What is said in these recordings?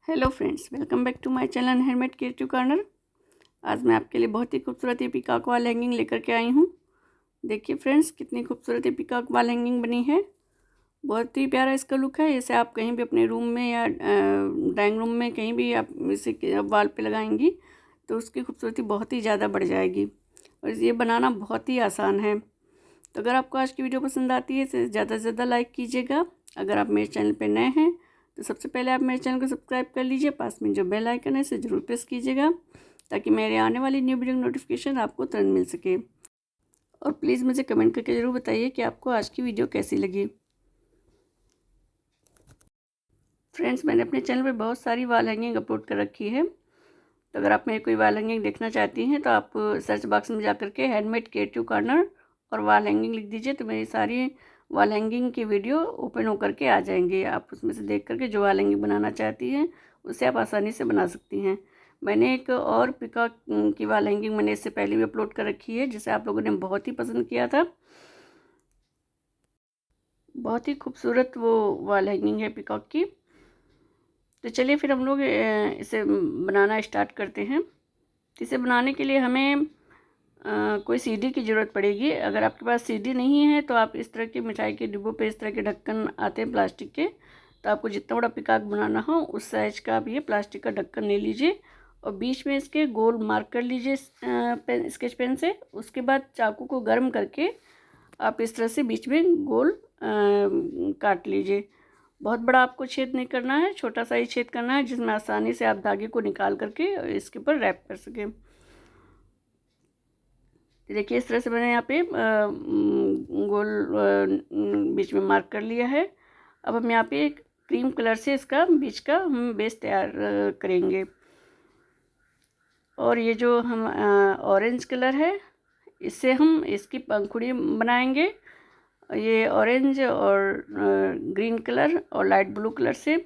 Hello friends, welcome back to my channel handmade creative corner. आज मैं आपके लिए बहुत ही खूबसूरत ये पीकॉक वॉल हैंगिंग लेकर के आई हूँ। देखिए फ्रेंड्स, कितनी खूबसूरत ये पीकॉक वॉल हैंगिंग बनी है। बहुत ही प्यारा इसका लुक है। इसे आप कहीं भी अपने रूम में या ड्राइंग रूम में कहीं भी आप इसे वॉल पे लगाएंगी तो उसकी खूबसूरती बहुत ही ज़्यादा बढ़ जाएगी। और ये बनाना बहुत ही आसान है। तो अगर आपको आज की वीडियो पसंद आती है तो ज़्यादा से ज़्यादा लाइक कीजिएगा। अगर आप मेरे चैनल पर नए हैं तो सबसे पहले आप मेरे चैनल को सब्सक्राइब कर लीजिए। पास में जो बेल आइकन है इसे ज़रूर प्रेस कीजिएगा ताकि मेरे आने वाली न्यू वीडियो नोटिफिकेशन आपको तुरंत मिल सके। और प्लीज़ मुझे कमेंट करके ज़रूर बताइए कि आपको आज की वीडियो कैसी लगी। फ्रेंड्स, मैंने अपने चैनल पर बहुत सारी वॉल हैंगिंग अपलोड कर रखी है। तो अगर आप मेरी कोई वॉल हैंगिंग देखना चाहती हैं तो आप सर्च बॉक्स में जा करके हैंडमेड क्रिएटिव कॉर्नर और वॉल हैंगिंग लिख दीजिए तो मेरी सारी वॉल हैंगिंग की वीडियो ओपन होकर के आ जाएंगे। आप उसमें से देख करके जो वॉल हैंगिंग बनाना चाहती हैं उसे आप आसानी से बना सकती हैं। मैंने एक और पीकॉक की वॉल हैंगिंग मैंने इससे पहले भी अपलोड कर रखी है जिसे आप लोगों ने बहुत ही पसंद किया था। बहुत ही खूबसूरत वो वॉल हैंगिंग है पीकॉक की। तो चलिए फिर हम लोग इसे बनाना स्टार्ट करते हैं। इसे बनाने के लिए हमें कोई सीढ़ी की ज़रूरत पड़ेगी। अगर आपके पास सीढ़ी नहीं है तो आप इस तरह के मिठाई के डिब्बों पे इस तरह के ढक्कन आते हैं प्लास्टिक के। तो आपको जितना बड़ा पीकॉक बनाना हो उस साइज का आप ये प्लास्टिक का ढक्कन ले लीजिए और बीच में इसके गोल मार्क कर लीजिए स्केच पेन से। उसके बाद चाकू को गर्म करके आप इस तरह से बीच में गोल काट लीजिए। बहुत बड़ा आपको छेद नहीं करना है, छोटा सा ही छेद करना है जिसमें आसानी से आप धागे को निकाल करके इसके ऊपर रैप कर सकें। देखिए इस तरह से मैंने यहाँ पे गोल बीच में मार्क कर लिया है। अब हम यहाँ पे एक क्रीम कलर से इसका बीच का हम बेस तैयार करेंगे। और ये जो हम ऑरेंज कलर है इससे हम इसकी पंखुड़ी बनाएंगे। ये ऑरेंज और ग्रीन कलर और लाइट ब्लू कलर से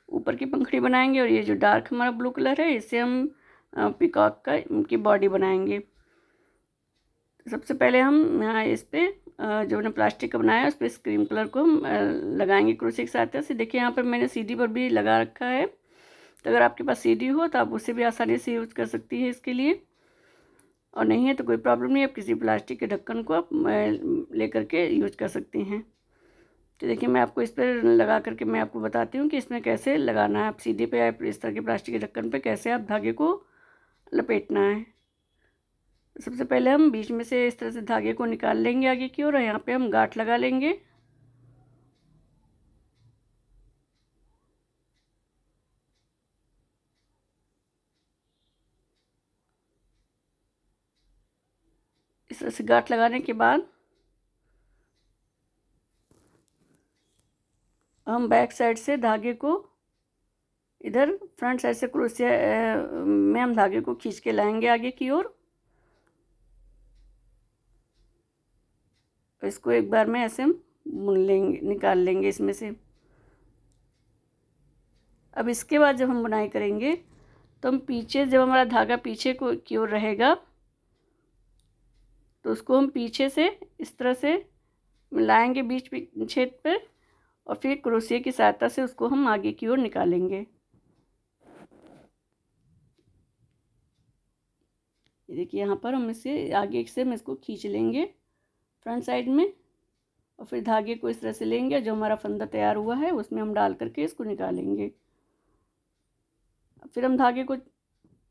ऊपर की पंखुड़ी बनाएंगे। और ये जो डार्क हमारा ब्लू कलर है इससे हम पीकॉक का की बॉडी बनाएंगे। सबसे पहले हम यहाँ इस पे जो हमने प्लास्टिक का बनाया है उस पर इस क्रीम कलर को हम लगाएंगे क्रोशे की सहायता से। देखिए यहाँ पर मैंने सीढ़ी पर भी लगा रखा है। तो अगर आपके पास सीढ़ी हो तो आप उसे भी आसानी से यूज़ कर सकती है इसके लिए। और नहीं है तो कोई प्रॉब्लम नहीं, आप किसी प्लास्टिक के ढक्कन को आप ले करके यूज कर सकती हैं। तो देखिए मैं आपको इस पर लगा करके मैं आपको बताती हूँ कि इसमें कैसे लगाना है। आप सीढ़ी पे या इस तरह के प्लास्टिक के ढक्कन पे कैसे आप धागे को लपेटना है। सबसे पहले हम बीच में से इस तरह से धागे को निकाल लेंगे आगे की ओर और यहाँ पे हम गांठ लगा लेंगे। इस तरह से गांठ लगाने के बाद हम बैक साइड से धागे को इधर फ्रंट साइड से क्रोशिया में हम धागे को खींच के लाएंगे आगे की ओर। इसको एक बार में ऐसे हम बुन लेंगे, निकाल लेंगे इसमें से। अब इसके बाद जब हम बुनाई करेंगे तो हम पीछे जब हमारा धागा पीछे को की ओर रहेगा तो उसको हम पीछे से इस तरह से लाएंगे बीच छेद पर और फिर क्रोशिया की सहायता से उसको हम आगे की ओर निकालेंगे। देखिए यहाँ पर हम इसे आगे से हम इसको खींच लेंगे फ्रंट साइड में और फिर धागे को इस तरह से लेंगे। जो हमारा फंदा तैयार हुआ है उसमें हम डाल करके इसको निकालेंगे। फिर हम धागे को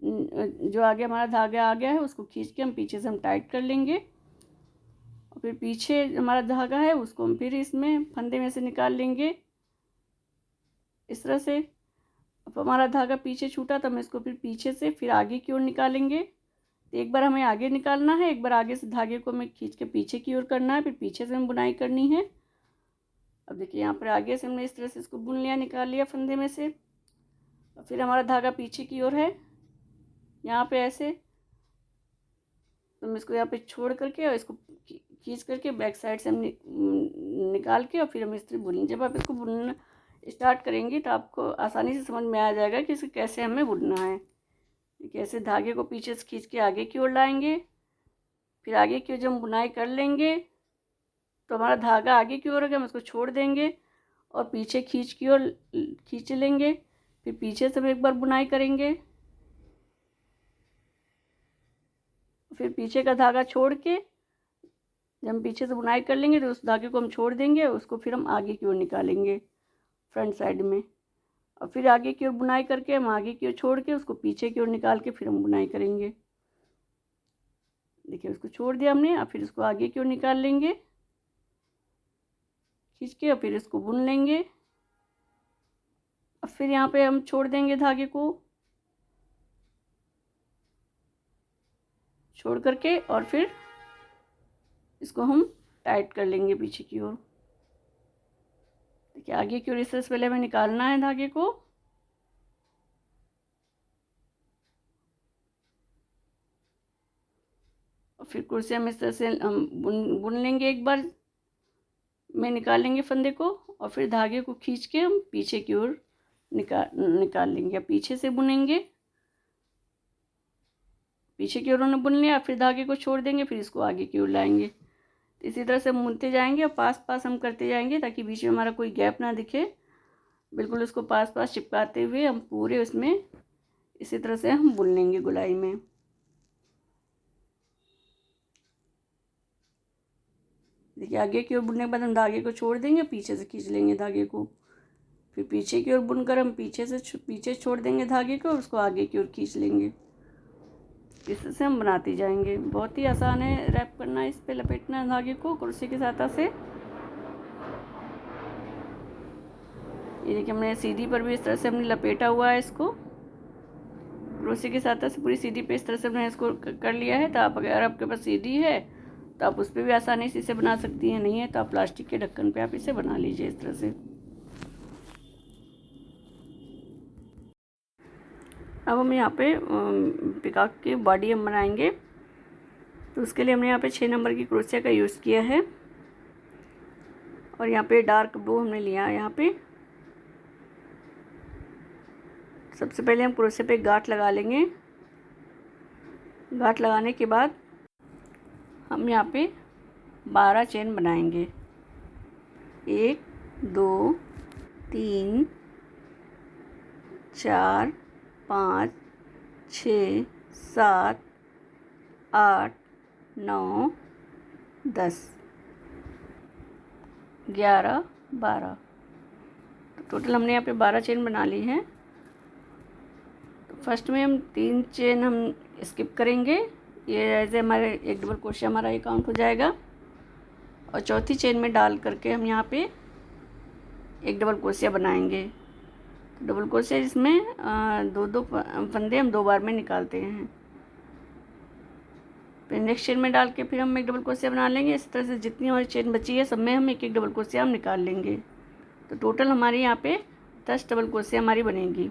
जो आगे हमारा धागा आ गया है उसको खींच के हम पीछे से हम टाइट कर लेंगे और फिर पीछे हमारा धागा है उसको हम फिर इसमें फंदे में से निकाल लेंगे इस तरह से। अब हमारा धागा पीछे छूटा तो हम इसको फिर पीछे से फिर आगे की ओर निकालेंगे। तो एक बार हमें आगे निकालना है, एक बार आगे से धागे को हमें खींच के पीछे की ओर करना है, फिर पीछे से हम बुनाई करनी है। अब देखिए यहाँ पर आगे से हमने इस तरह से इसको बुन लिया, निकाल लिया फंदे में से। और फिर हमारा धागा पीछे की ओर है यहाँ पे ऐसे, तो हम इसको यहाँ पे छोड़ करके और इसको खींच करके बैक साइड से हम निकाल के और फिर हम इस तरह बुनेंगे। जब आप इसको बुनना स्टार्ट करेंगी तो आपको आसानी से समझ में आ जाएगा कि इसे कैसे हमें बुनना है। कैसे धागे को पीछे से खींच के आगे की ओर लाएंगे, फिर आगे की ओर जब हम बुनाई कर लेंगे तो हमारा धागा आगे की ओर हो गया, हम इसको छोड़ देंगे और पीछे खींच की ओर खींच लेंगे। फिर पीछे से भी एक बार बुनाई करेंगे। फिर पीछे का धागा छोड़ के जब हम पीछे से बुनाई कर लेंगे तो उस धागे को हम छोड़ देंगे, उसको फिर हम आगे की ओर निकालेंगे फ्रंट साइड में। और फिर आगे की ओर बुनाई करके हम आगे की ओर छोड़ के उसको पीछे की ओर निकाल के फिर हम बुनाई करेंगे। देखिए उसको छोड़ दिया हमने, और फिर इसको आगे की ओर निकाल लेंगे खींच के, और फिर इसको बुन लेंगे। और फिर यहाँ पे हम छोड़ देंगे धागे को, छोड़ करके और फिर इसको हम टाइट कर लेंगे पीछे की ओर। देखिए आगे की ओर इस तरह से पहले हमें निकालना है धागे को, और फिर कुर्सी हम इस तरह से हम बुन लेंगे एक बार में, निकाल लेंगे फंदे को, और फिर धागे को खींच के हम पीछे की ओर निकाल लेंगे। या पीछे से बुनेंगे, पीछे की ओर उन्होंने बुन लिया, फिर धागे को छोड़ देंगे, फिर इसको आगे की ओर लाएंगे। इसी तरह से बुनते जाएंगे और पास पास हम करते जाएंगे ताकि बीच में हमारा कोई गैप ना दिखे। बिल्कुल उसको पास पास चिपकाते हुए हम पूरे उसमें इसी तरह से हम बुन लेंगे गोलाई में। देखिए आगे की ओर बुनने के बाद हम धागे को छोड़ देंगे, पीछे से खींच लेंगे धागे को। फिर पीछे की ओर बुनकर हम पीछे छोड़ देंगे धागे को, और उसको आगे की ओर खींच लेंगे। इस तरह से हम बनाते जाएंगे। बहुत ही आसान है रैप करना, इस पे लपेटना धागे को कुर्सी की सहायता से। ये देखिए हमने सीधी पर भी इस तरह से हमने लपेटा हुआ है इसको, कुर्सी की सहायता से पूरी सीधी पे इस तरह से हमने इसको कर लिया है। तो आप अगर आपके पास सीधी है तो आप उस पर भी आसानी से इसे बना सकती हैं, नहीं है तो आप प्लास्टिक के ढक्कन पे आप इसे बना लीजिए इस तरह से। अब हम यहाँ पे पिकॉक की बॉडी हम बनाएंगे, तो उसके लिए हमने यहाँ पे 6 नंबर की क्रोशिया का यूज़ किया है। और यहाँ पे डार्क ब्लू हमने लिया है। यहाँ पे सबसे पहले हम क्रोशिया पे गांठ लगा लेंगे। गांठ लगाने के बाद हम यहाँ पे 12 चेन बनाएंगे। 1 2 3 4 5 6 7 8 9 10 11 12, तो टोटल हमने यहाँ पे 12 चेन बना ली है। तो फर्स्ट में हम 3 चेन हम स्किप करेंगे, ये ऐसे हमारे एक डबल क्रोशिया हमारा ये काउंट हो जाएगा। और चौथी चेन में डाल करके हम यहाँ पे एक डबल क्रोशिया बनाएंगे। डबल क्रोशिया जिसमें दो फंदे हम 2 बार में निकालते हैं। फिर नेक्स्ट चेन में डाल के फिर हम एक डबल क्रोशिया बना लेंगे। इस तरह से जितनी हमारी चेन बची है सब में हम एक एक डबल क्रोशिया हम निकाल लेंगे। तो टोटल हमारी यहाँ पे 10 डबल क्रोशिया हमारी बनेगी।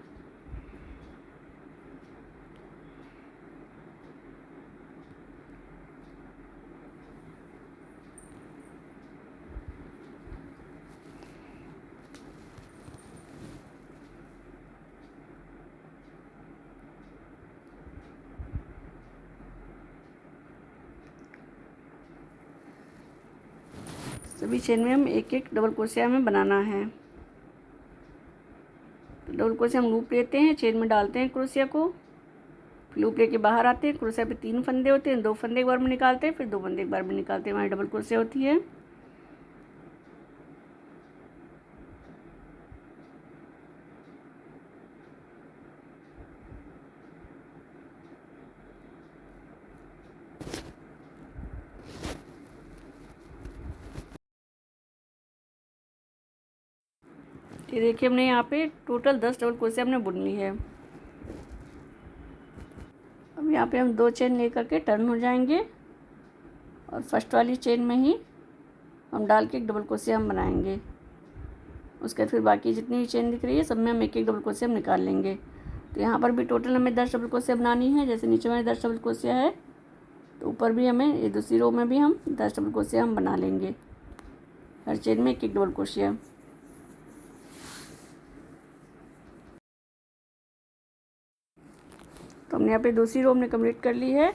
सभी चेन में हम एक एक डबल क्रोशिया हमें बनाना है। तो डबल क्रोशिया हम लूप लेते हैं, चेन में डालते हैं क्रोशिया को, फिर लूप लेके बाहर आते हैं। क्रोशिया पे 3 फंदे होते हैं, 2 फंदे एक बार में निकालते हैं, फिर 2 फंदे एक बार में निकालते हैं, हमारी डबल क्रोशिया होती है। ये देखिए हमने यहाँ पे टोटल 10 डबल क्रोशिया हमने बुन ली है। अब यहाँ पे हम 2 चेन लेकर के टर्न हो जाएंगे, और फर्स्ट वाली चेन में ही हम डाल के एक डबल क्रोशिया हम बनाएंगे। उसके बाद फिर बाकी जितनी भी चेन दिख रही है सब में हम एक एक डबल क्रोशिया हम निकाल लेंगे। तो यहाँ पर भी टोटल हमें 10 डबल क्रोशिया बनानी है। जैसे नीचे में 10 डबल क्रोशिया है तो ऊपर भी हमें ये दूसरी रो में भी हम 10 डबल क्रोशिया हम बना लेंगे, हर चेन में एक एक डबल क्रोशिया। तो हमने यहाँ पे दूसरी रो हमने कंप्लीट कर ली है।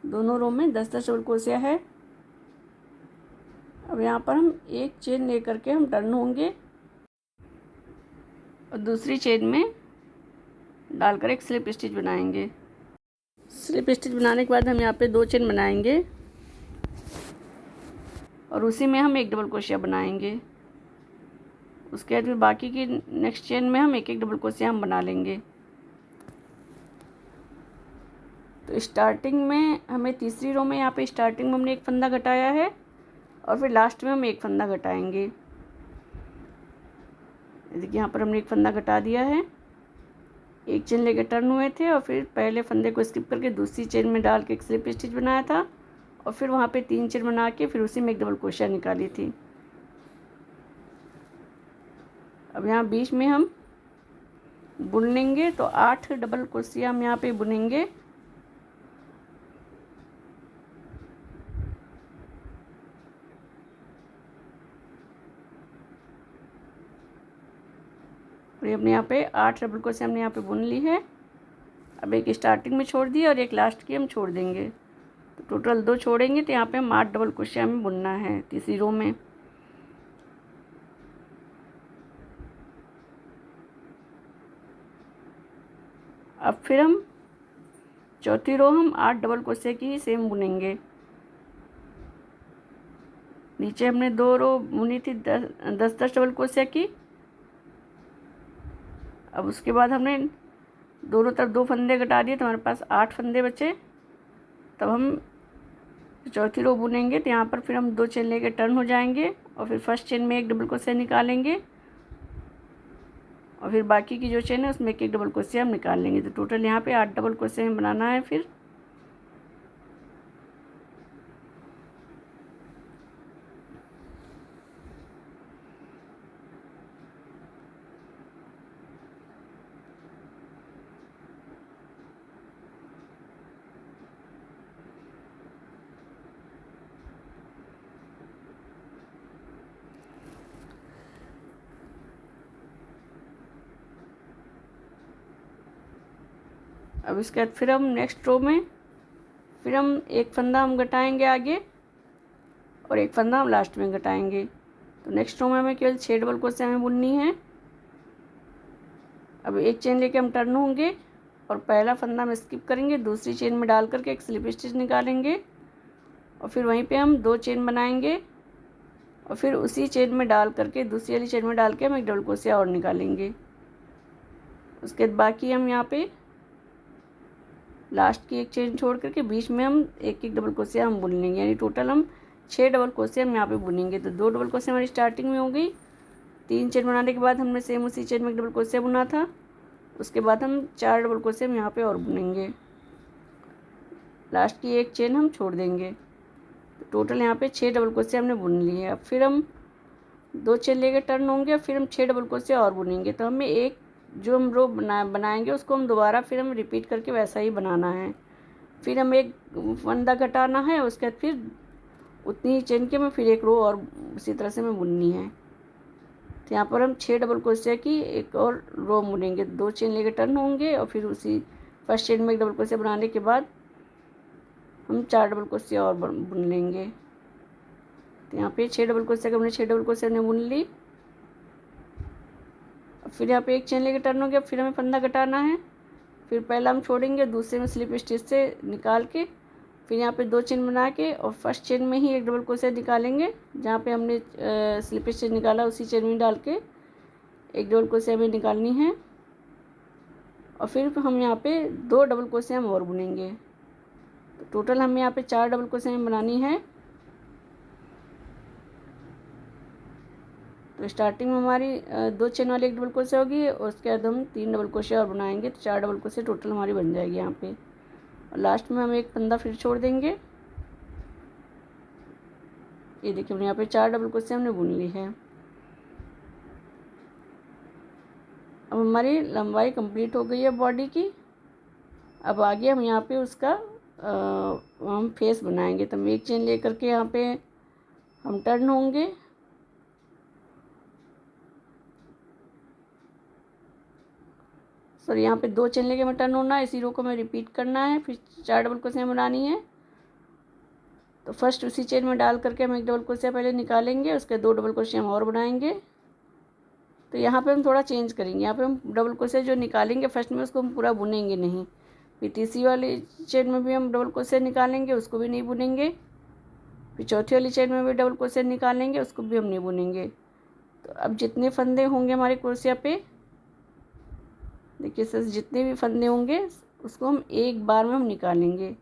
दोनों रो में 10-10 डबल क्रोशिया है। अब यहाँ पर हम एक चेन लेकर के हम टर्न होंगे, और दूसरी चेन में डालकर एक स्लिप स्टिच बनाएंगे। स्लिप स्टिच बनाने के बाद हम यहाँ पे 2 चेन बनाएंगे और उसी में हम एक डबल क्रोशिया बनाएंगे। उसके बाद फिर बाकी की नेक्स्ट चेन में हम एक एक डबल क्रोशिया हम बना लेंगे। तो स्टार्टिंग में हमें तीसरी रो में यहाँ पे स्टार्टिंग में हमने एक फंदा घटाया है और फिर लास्ट में हम एक फंदा घटाएंगे। देखिए यहाँ पर हमने एक फंदा घटा दिया है, एक चेन लेकर टर्न हुए थे और फिर पहले फंदे को स्किप करके दूसरी चेन में डाल के एक स्लिप स्टिच बनाया था और फिर वहाँ पे 3 चेन बना के फिर उसी में एक डबल क्रोशिया निकाली थी। अब यहाँ बीच में हम बुन लेंगे, तो 8 डबल क्रोशिया हम यहाँ पे बुनेंगे। और ये हमने यहाँ पे 8 डबल क्रोशिया हमने यहाँ पे बुन ली है। अब एक स्टार्टिंग में छोड़ दी और एक लास्ट की हम छोड़ देंगे, तो टोटल 2 छोड़ेंगे। तो यहाँ पे हम 8 डबल क्रोशिया हमें बुनना है तीसरी रो में। अब फिर हम चौथी रो हम 8 डबल क्रोशिया की ही सेम बुनेंगे। नीचे हमने 2 रो बुनी थी 10-10 डबल क्रोशिया की। अब उसके बाद हमने दोनों तरफ 2 फंदे घटा दिए तो हमारे पास 8 फंदे बचे। तब हम चौथी रो बुनेंगे, तो यहाँ पर फिर हम 2 चेन लेके टर्न हो जाएंगे और फिर फर्स्ट चेन में एक डबल क्रोशिया निकालेंगे और फिर बाकी की जो चेन है उसमें एक डबल क्रोशिया हम निकाल लेंगे। तो टोटल यहाँ पे 8 डबल क्रोशिया में बनाना है। फिर अब इसके बाद फिर हम नेक्स्ट रो में फिर हम एक फंदा हम घटाएंगे आगे और एक फंदा हम लास्ट में घटाएंगे। तो नेक्स्ट रो में हमें केवल 6 डबल क्रोशिया हमें बुननी है। अब एक चेन लेके हम टर्न होंगे और पहला फंदा हम स्किप करेंगे, दूसरी चेन में डाल करके एक स्लिप स्टिच निकालेंगे और फिर वहीं पे हम 2 चेन बनाएंगे और फिर उसी चेन में डाल करके दूसरी वाली चेन में डाल के हम एक डबल क्रोशिया और निकालेंगे। उसके बाद बाकी हम यहाँ पे लास्ट की एक चेन छोड़ करके बीच में हम एक एक डबल क्रोशिया हम बुन लेंगे, यानी टोटल हम 6 डबल क्रोशिया हम यहाँ पे बुनेंगे। तो 2 डबल क्रोशिया हमारी स्टार्टिंग में हो गई। 3 चेन बनाने के बाद हमने सेम उसी चेन में एक डबल क्रोशिया बुना था। उसके बाद हम 4 डबल क्रोशिया हम यहाँ पे और बुनेंगे, लास्ट की एक चेन हम छोड़ देंगे। तो टोटल यहाँ पे 6 डबल क्रोशिया हमने बुन ली है। अब फिर हम 2 चेन लेकर टर्न होंगे और फिर हम 6 डबल क्रोशिया और बुनेंगे। तो हमें एक जो हम रो बनाएंगे उसको हम दोबारा फिर हम रिपीट करके वैसा ही बनाना है। फिर हम एक फंदा घटाना है, उसके बाद फिर उतनी ही चेन के में फिर एक रो और उसी तरह से हमें बुननी है। तो यहाँ पर हम 6 डबल क्रोशिया की एक और रो बुनेंगे, 2 चेन लेकर टर्न होंगे और फिर उसी फर्स्ट चेन में एक डबल क्रोशिया बनाने के बाद हम 4 डबल क्रोशिया और बुन लेंगे। तो यहाँ पे 6 डबल क्रोशिया का हमने 6 डबल क्रोशिया ने बुन ली। फिर यहाँ पे एक चेन लेकर टर्न हो गया, फिर हमें फंदा घटाना है। फिर पहला हम छोड़ेंगे, दूसरे में स्लिप स्टिच से निकाल के फिर यहाँ पे 2 चेन बना के और फर्स्ट चेन में ही एक डबल क्रोशिया निकालेंगे। जहाँ पे हमने स्लिप स्टिच निकाला उसी चेन में डाल के एक डबल क्रोशिया हमें निकालनी है और फिर हम यहाँ पे 2 डबल क्रोशिया हम और बुनेंगे। तो टोटल हमें यहाँ पे 4 डबल क्रोशिया बनानी है। तो स्टार्टिंग में हमारी 2 चेन वाली एक डबल क्रोशिया होगी और उसके बाद हम 3 डबल क्रोशिया और बनाएंगे, तो 4 डबल क्रोशिया टोटल हमारी बन जाएगी यहाँ पे। और लास्ट में हम एक फंदा फिर छोड़ देंगे। ये देखिए हमने यहाँ पे 4 डबल क्रोशिया हमने बुन ली है। अब हमारी लंबाई कंप्लीट हो गई है बॉडी की। अब आगे हम यहाँ पे उसका हम फेस बनाएंगे। तो हम एक चेन ले करके यहाँ पे हम टर्न होंगे यहाँ पे 2 चेन लेके हमें टर्न होना है, इसी रो को हमें रिपीट करना है। फिर 4 डबल क्रोशिया बनानी है। तो फर्स्ट उसी चेन में डाल करके हम एक डबल क्रोशिया पहले निकालेंगे, उसके 2 डबल क्रोशिया हम और बनाएंगे तो यहाँ पे हम थोड़ा चेंज करेंगे। यहाँ पे हम डबल क्रोशिया जो निकालेंगे फर्स्ट में, उसको हम पूरा बुनेंगे नहीं। फिर तीसरी वाली चेन में भी हम डबल क्रोशिया निकालेंगे, उसको भी नहीं बुनेंगे। फिर चौथी वाली चेन में भी डबल क्रोशिया निकालेंगे, उसको भी हम नहीं बुनेंगे। तो अब जितने फंदे होंगे हमारे क्रोशिया पे, देखिए सर, जितने भी फंदे होंगे उसको हम एक बार में हम निकालेंगे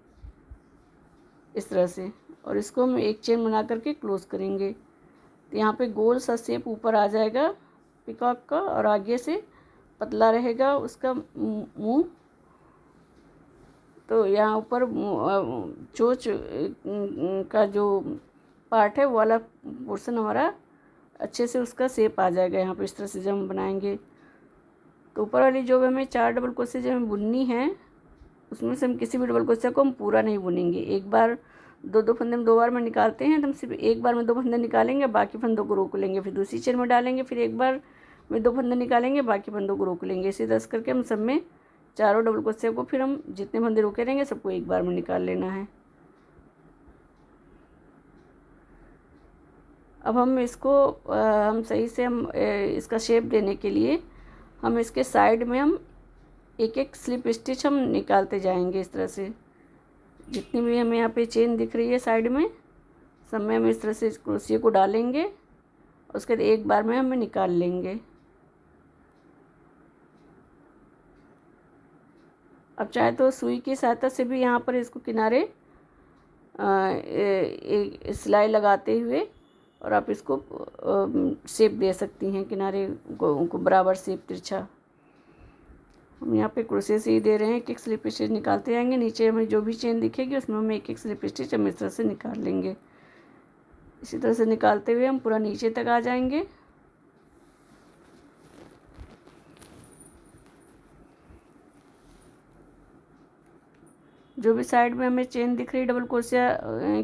इस तरह से, और इसको हम एक चेन बना करके क्लोज करेंगे। तो यहाँ पे गोल सा शेप ऊपर आ जाएगा पिकॉक का, और आगे से पतला रहेगा उसका मुंह। तो यहाँ ऊपर चोंच का जो पार्ट है वो वाला पोर्शन हमारा अच्छे से उसका शेप आ जाएगा यहाँ पे। इस तरह से जब हम बनाएंगे तो ऊपर वाली जो हमें 4 डबल क्रोशिया जो हमें बुननी है, उसमें से हम किसी भी डबल क्रोशिया को हम पूरा नहीं बुनेंगे। एक बार 2 फंदे हम 2 बार में निकालते हैं, तो हम सिर्फ एक बार में 2 फंदे निकालेंगे, बाकी फंदों को रोक लेंगे। फिर दूसरी चेन में डालेंगे, फिर एक बार में 2 फंदे निकालेंगे, बाकी फंदों को रोक लेंगे। इसी तरह करके हम सब में चारों डबल क्रोशिया को फिर हम जितने फंदे रोके रहेंगे सबको एक बार में निकाल लेना है। अब हम इसको हम सही से हम इसका शेप देने के लिए हम इसके साइड में हम एक एक स्लिप स्टिच हम निकालते जाएंगे। इस तरह से जितनी भी हमें यहाँ पे चेन दिख रही है साइड में, सब में हम इस तरह से इस क्रोशिया को डालेंगे, उसके बाद एक बार में हमें निकाल लेंगे। अब चाहे तो सुई की सहायता से भी यहाँ पर इसको किनारे सिलाई लगाते हुए और आप इसको शेप दे सकती हैं, किनारे को बराबर शेप तिरछा। हम यहाँ पे क्रोशिया से ही दे रहे हैं। एक एक स्लिप स्टिच निकालते जाएंगे। नीचे हमें जो भी चेन दिखेगी उसमें हम एक एक स्लिप स्टिच हम इस तरह से निकाल लेंगे। इसी तरह से निकालते हुए हम पूरा नीचे तक आ जाएंगे। जो भी साइड में हमें चेन दिख रही है डबल क्रोशिया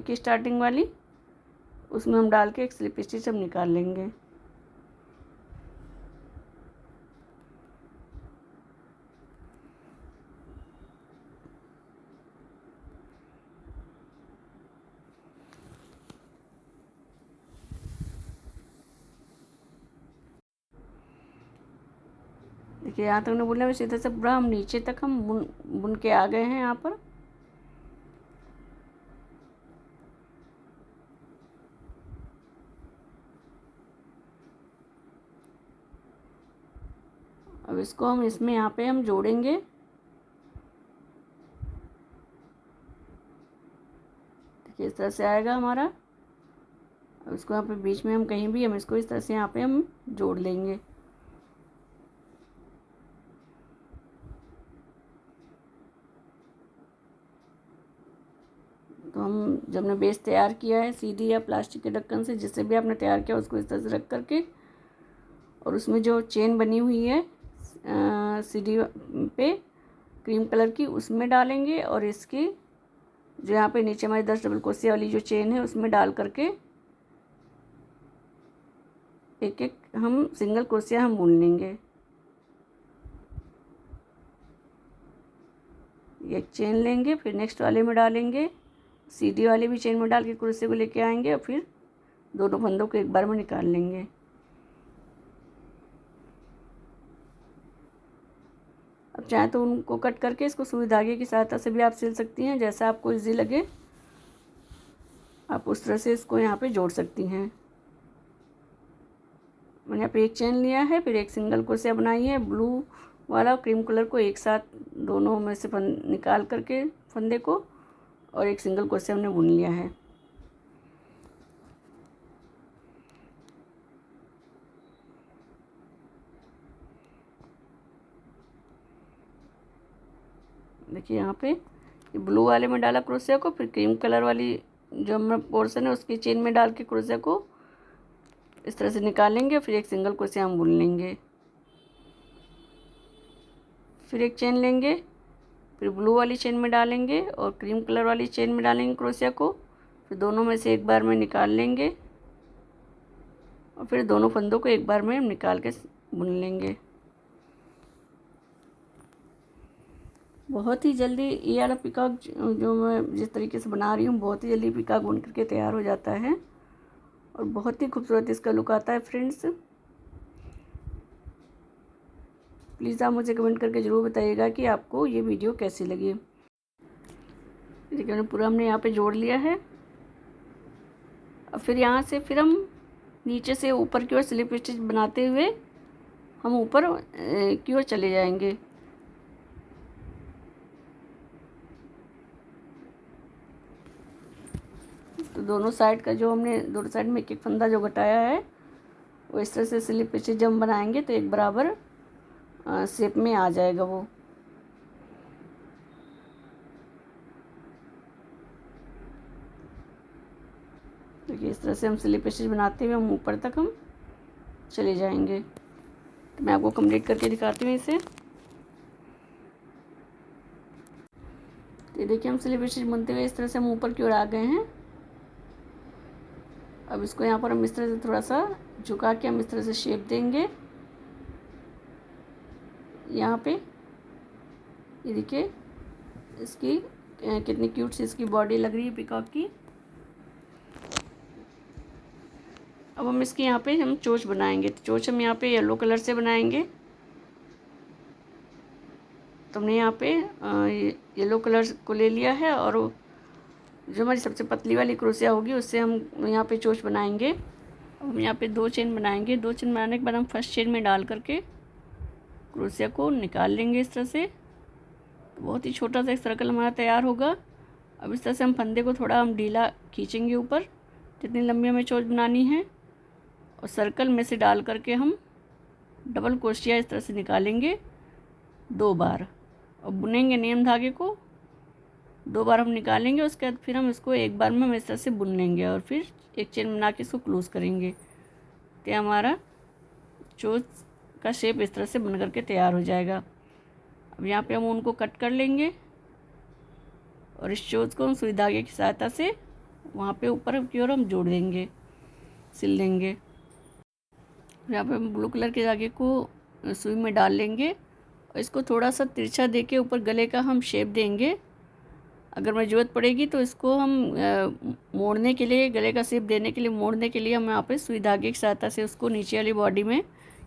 की स्टार्टिंग वाली, उसमें हम डाल के एक स्लिप स्टिच हम निकाल लेंगे। देखिए यहाँ तक हमने बुना, इसी तरह से पूरा हम नीचे तक हम बुन के आ गए हैं यहाँ पर। अब इसको हम इसमें यहाँ पे हम जोड़ेंगे। देखिए इस तरह से आएगा हमारा। अब इसको यहाँ पे बीच में हम कहीं भी हम इसको इस तरह से यहाँ पे हम जोड़ लेंगे। तो हम जब हमने बेस तैयार किया है सीधी या प्लास्टिक के ढक्कन से, जिससे भी आपने तैयार किया उसको इस तरह से रख करके, और उसमें जो चेन बनी हुई है सीढ़ी पे क्रीम कलर की, उसमें डालेंगे, और इसकी जो यहाँ पे नीचे हमारी 10 डबल क्रोशिया वाली जो चेन है उसमें डाल करके एक एक हम सिंगल क्रोशिया हम बुन लेंगे। एक चेन लेंगे, फिर नेक्स्ट वाले में डालेंगे, सीधी वाले भी चेन में डाल के क्रोशिया को लेके आएंगे, और फिर दोनों फंदों को एक बार में निकाल लेंगे। अब चाहे तो उनको कट करके इसको सुई धागे की सहायता से भी आप सिल सकती हैं, जैसा आपको इजी लगे आप उस तरह से इसको यहाँ पे जोड़ सकती हैं। मैंने यहाँ पे एक चेन लिया है, फिर एक सिंगल क्रोशिया बनाई है, ब्लू वाला क्रीम कलर को एक साथ दोनों में से निकाल करके फंदे को, और एक सिंगल क्रोशिया हमने बुन लिया है। देखिए यहाँ पे ब्लू वाले में डाला क्रोशिया को, फिर क्रीम कलर वाली जो हमारा पोर्शन है उसकी चेन में डाल के क्रोशिया को इस तरह से निकालेंगे, फिर एक सिंगल क्रोशिया हम बुन लेंगे। फिर एक चेन लेंगे, फिर ब्लू वाली चेन में डालेंगे और क्रीम कलर वाली चेन में डालेंगे क्रोशिया को, फिर दोनों में से एक बार में निकाल लेंगे, और फिर दोनों फंदों को एक बार में हम निकाल के बुन लेंगे। बहुत ही जल्दी ये वाला पिकॉक जो मैं जिस तरीके से बना रही हूँ, बहुत ही जल्दी पिकॉक बुन करके तैयार हो जाता है, और बहुत ही खूबसूरत इसका लुक आता है फ्रेंड्स। प्लीज़ आप मुझे कमेंट करके ज़रूर बताइएगा कि आपको ये वीडियो कैसी लगी। देखिए पूरा हमने यहाँ पे जोड़ लिया है। अब फिर यहाँ से फिर हम नीचे से ऊपर की ओर स्लिप स्टिच बनाते हुए हम ऊपर की ओर चले जाएंगे। तो दोनों साइड का जो हमने दोनों साइड में एक एक फंदा जो घटाया है वो इस तरह से स्लिप स्टिच जब हम बनाएंगे तो एक बराबर शेप में आ जाएगा वो। देखिए इस तरह से हम स्लिप स्टिच बनाते हुए हम ऊपर तक हम चले जाएंगे। तो मैं आपको कंप्लीट करके दिखाती हूँ इसे। तो देखिए हम स्लिप स्टिच बनते हुए इस तरह से हम ऊपर की ओर आ गए हैं। अब इसको यहाँ पर हम इस तरह से थोड़ा सा झुका के हम इस तरह से शेप देंगे। यहाँ पे ये देखिए इसकी कितनी क्यूट सी इसकी बॉडी लग रही है पीकॉक की। अब हम इसके यहाँ पे हम चोंच बनाएंगे। तो चोंच हम यहाँ पे येलो कलर से बनाएंगे। तो हमने यहाँ पे येलो कलर को ले लिया है और जो हमारी सबसे पतली वाली क्रोशिया होगी उससे हम यहाँ पे चोंच बनाएंगे। अब हम यहाँ पे 2 चेन बनाएंगे। 2 चेन बनाने के बाद हम फर्स्ट चेन में डाल करके क्रोशिया को निकाल लेंगे इस तरह से। तो बहुत ही छोटा सा एक सर्कल हमारा तैयार होगा। अब इस तरह से हम फंदे को थोड़ा हम ढीला खींचेंगे ऊपर, जितनी लंबी हमें चोंच बनानी है, और सर्कल में से डाल करके हम डबल क्रोशिया इस तरह से निकालेंगे 2 बार और बुनेंगे नियम धागे को। 2 बार हम निकालेंगे, उसके बाद फिर हम इसको एक बार में हम इस तरह से बुन लेंगे और फिर एक चेन बना के इसको क्लोज़ करेंगे। तो हमारा चोंच का शेप इस तरह से बन करके तैयार हो जाएगा। अब यहाँ पे हम उनको कट कर लेंगे और इस चोंच को हम सुई धागे की सहायता से वहाँ पे ऊपर की ओर हम जोड़ देंगे, सिल देंगे। यहाँ पे हम ब्लू कलर के धागे को सुई में डाल लेंगे और इसको थोड़ा सा तिरछा देके ऊपर गले का हम शेप देंगे। अगर हमें ज़रूरत पड़ेगी तो इसको हम मोड़ने के लिए, गले का शेप देने के लिए, मोड़ने के लिए हम यहाँ पे सुई धागे की सहायता से उसको नीचे वाली बॉडी में,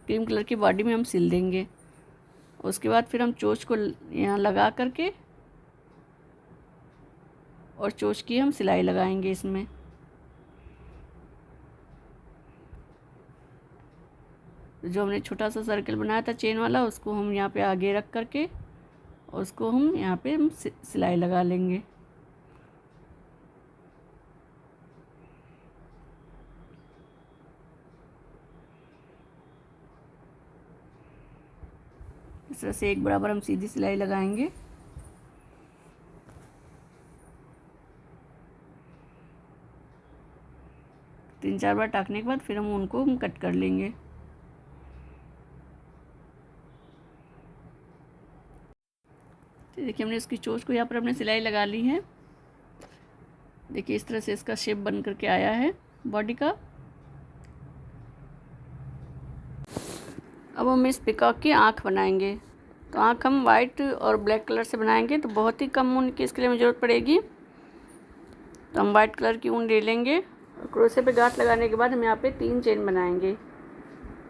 क्रीम कलर की बॉडी में हम सिल देंगे। उसके बाद फिर हम चोंच को यहाँ लगा करके और चोंच की हम सिलाई लगाएंगे इसमें। जो हमने छोटा सा सर्कल बनाया था चेन वाला उसको हम यहाँ पे आगे रख करके और उसको हम यहाँ पे हम सिलाई लगा लेंगे। इस तरह से एक बराबर हम सीधी सिलाई लगाएंगे। तीन चार बार टाकने के बाद फिर हम उनको कट कर लेंगे। तो देखिए हमने इसकी चोंच को यहाँ पर हमने सिलाई लगा ली है। देखिए इस तरह से इसका शेप बन करके आया है बॉडी का। अब हम इस पीकॉक की आँख बनाएंगे। तो आँख हम वाइट और ब्लैक कलर से बनाएंगे, तो बहुत ही कम ऊन की इसके लिए हमें ज़रूरत पड़ेगी। तो हम वाइट कलर की ऊन ले लेंगे और क्रोशे पे गांठ लगाने के बाद हम यहाँ पे 3 चेन बनाएंगे।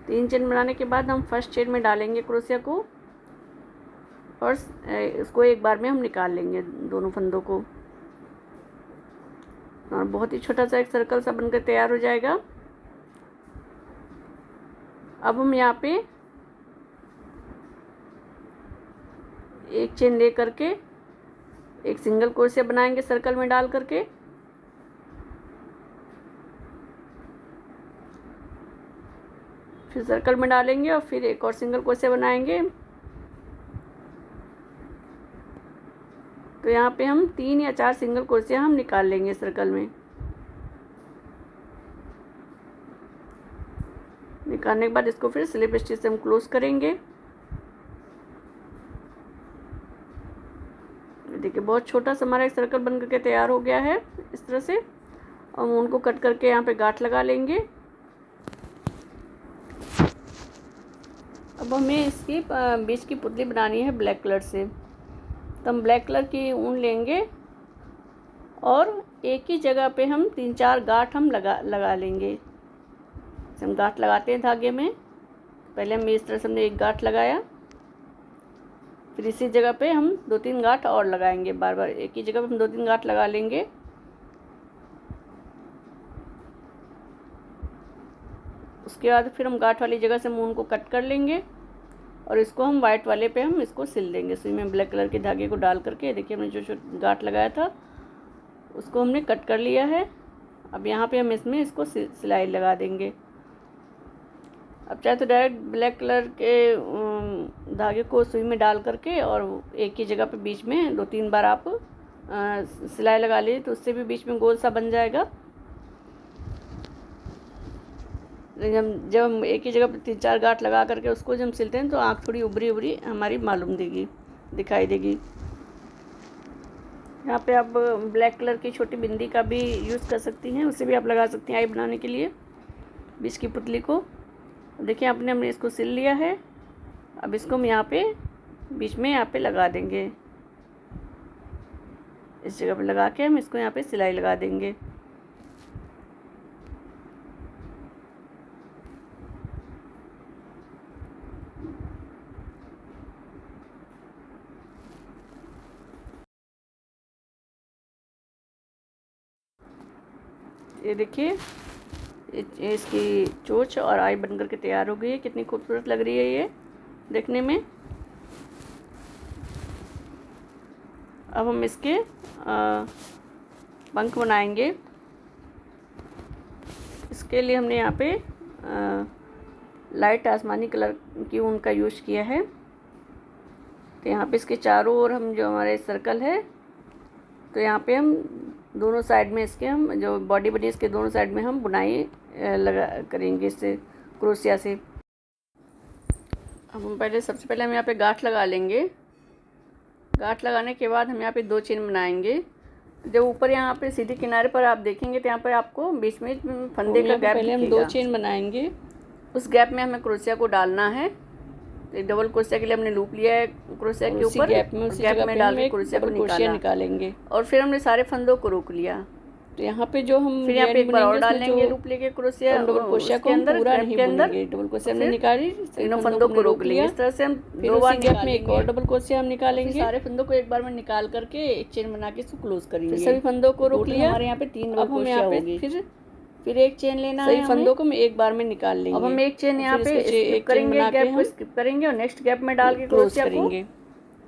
3 चेन बनाने के बाद हम फर्स्ट चेन में डालेंगे क्रोशिया को और इसको एक बार में हम निकाल लेंगे दोनों फंदों को, और बहुत ही छोटा सा एक सर्कल सा बनकर तैयार हो जाएगा। अब हम यहाँ पे एक चेन ले करके एक सिंगल क्रोशिया बनाएंगे सर्कल में डाल करके, फिर सर्कल में डालेंगे और फिर एक और सिंगल क्रोशिया बनाएंगे। तो यहाँ पे हम 3 या 4 सिंगल क्रोशिया हम निकाल लेंगे सर्कल में। निकालने के बाद इसको फिर स्लिप स्टिच से हम क्लोज करेंगे। देखिए बहुत छोटा सा हमारा एक सर्कल बन करके तैयार हो गया है इस तरह से। हम उनको कट करके यहाँ पे गांठ लगा लेंगे। अब हमें इसकी बीच की पुतली बनानी है ब्लैक कलर से। तो हम ब्लैक कलर की ऊन लेंगे और एक ही जगह पे हम 3-4 गांठ हम लगा लेंगे। हम गांठ लगाते हैं धागे में। पहले हम इस तरह से हमने एक गांठ लगाया फिर इसी जगह पे हम 2-3 गांठ और लगाएंगे, बार बार एक ही जगह पे हम 2-3 गांठ लगा लेंगे। उसके बाद फिर हम गांठ वाली जगह से मून को कट कर लेंगे और इसको हम वाइट वाले पे हम इसको सिल देंगे सुई में ब्लैक कलर के धागे को डाल करके। देखिए हमने जो गांठ लगाया था उसको हमने कट कर लिया है। अब यहाँ पे हम इसमें इसको सिलाई लगा देंगे। अब चाहे तो डायरेक्ट ब्लैक कलर के धागे को सुई में डाल करके और एक ही जगह पे बीच में 2-3 बार आप सिलाई लगा लीजिए तो उससे भी बीच में गोल सा बन जाएगा। लेकिन जब हम एक ही जगह पे 3-4 गांठ लगा करके उसको जब हम सिलते हैं तो आँख थोड़ी उभरी उभरी हमारी मालूम दिखाई देगी। यहाँ पे आप ब्लैक कलर की छोटी बिंदी का भी यूज़ कर सकती हैं, उसे भी आप लगा सकती हैं आई बनाने के लिए बीच की पुतली को। देखिए हमने इसको सिल लिया है। अब इसको हम यहाँ पे बीच में यहाँ पे लगा देंगे। इस जगह पे लगा के हम इसको यहाँ पे सिलाई लगा देंगे। ये देखिए इसकी चोंच और आई बनकर के तैयार हो गई है। कितनी खूबसूरत लग रही है ये देखने में। अब हम इसके पंख बनाएंगे। इसके लिए हमने यहाँ पे लाइट आसमानी कलर की ऊन का यूज़ किया है। तो यहाँ पे इसके चारों ओर हम जो हमारे सर्कल है तो यहाँ पे हम दोनों साइड में इसके हम जो बॉडी बनी इसके दोनों साइड में हम बुनाई लगा करेंगे इससे क्रोशिया से। अब हम सबसे पहले हम यहाँ पे गांठ लगा लेंगे। गांठ लगाने के बाद हम यहाँ पे 2 चेन बनाएंगे। जब ऊपर यहाँ पे सीधे किनारे पर आप देखेंगे तो यहाँ पर आपको बीच में फंदे का गैप पहले हम 2 चेन बनाएंगे। उस गैप में हमें क्रोशिया को डालना है। तो डबल क्रोशिया के लिए हमने लूप लिया है क्रोशिया के ऊपर, गैप में डाल के क्रोशिया को निकालेंगे और फिर हमने सारे फंदों को रोक लिया। तो यहाँ पे जो हम फिर यहाँ पे एक बार और डाल लेंगे लूप लेके क्रोशिया, डबल क्रोशिया को अंदर पूरा नहीं बुनेंगे। डबल क्रोशिया हमने निकाली, तीनों फंदों को रोक लिया। इस तरह से हम 2 बार गैप में एक और डबल क्रोशिया हम निकालेंगे। सारे फंदों को एक बार में निकाल करके एक चेन बना के इसको क्लोज करेंगे। सभी फंदों को रोक लिया। हमारे यहाँ पे 3 डबल क्रोशिया होगी। फिर एक चेन लेना है। सही फंदों को हम एक बार में निकाल लेंगे। अब हम एक चेन यहाँ पे स्किप करेंगे, गैप को स्किप करेंगे और नेक्स्ट गैप में डाल के क्लोज करेंगे।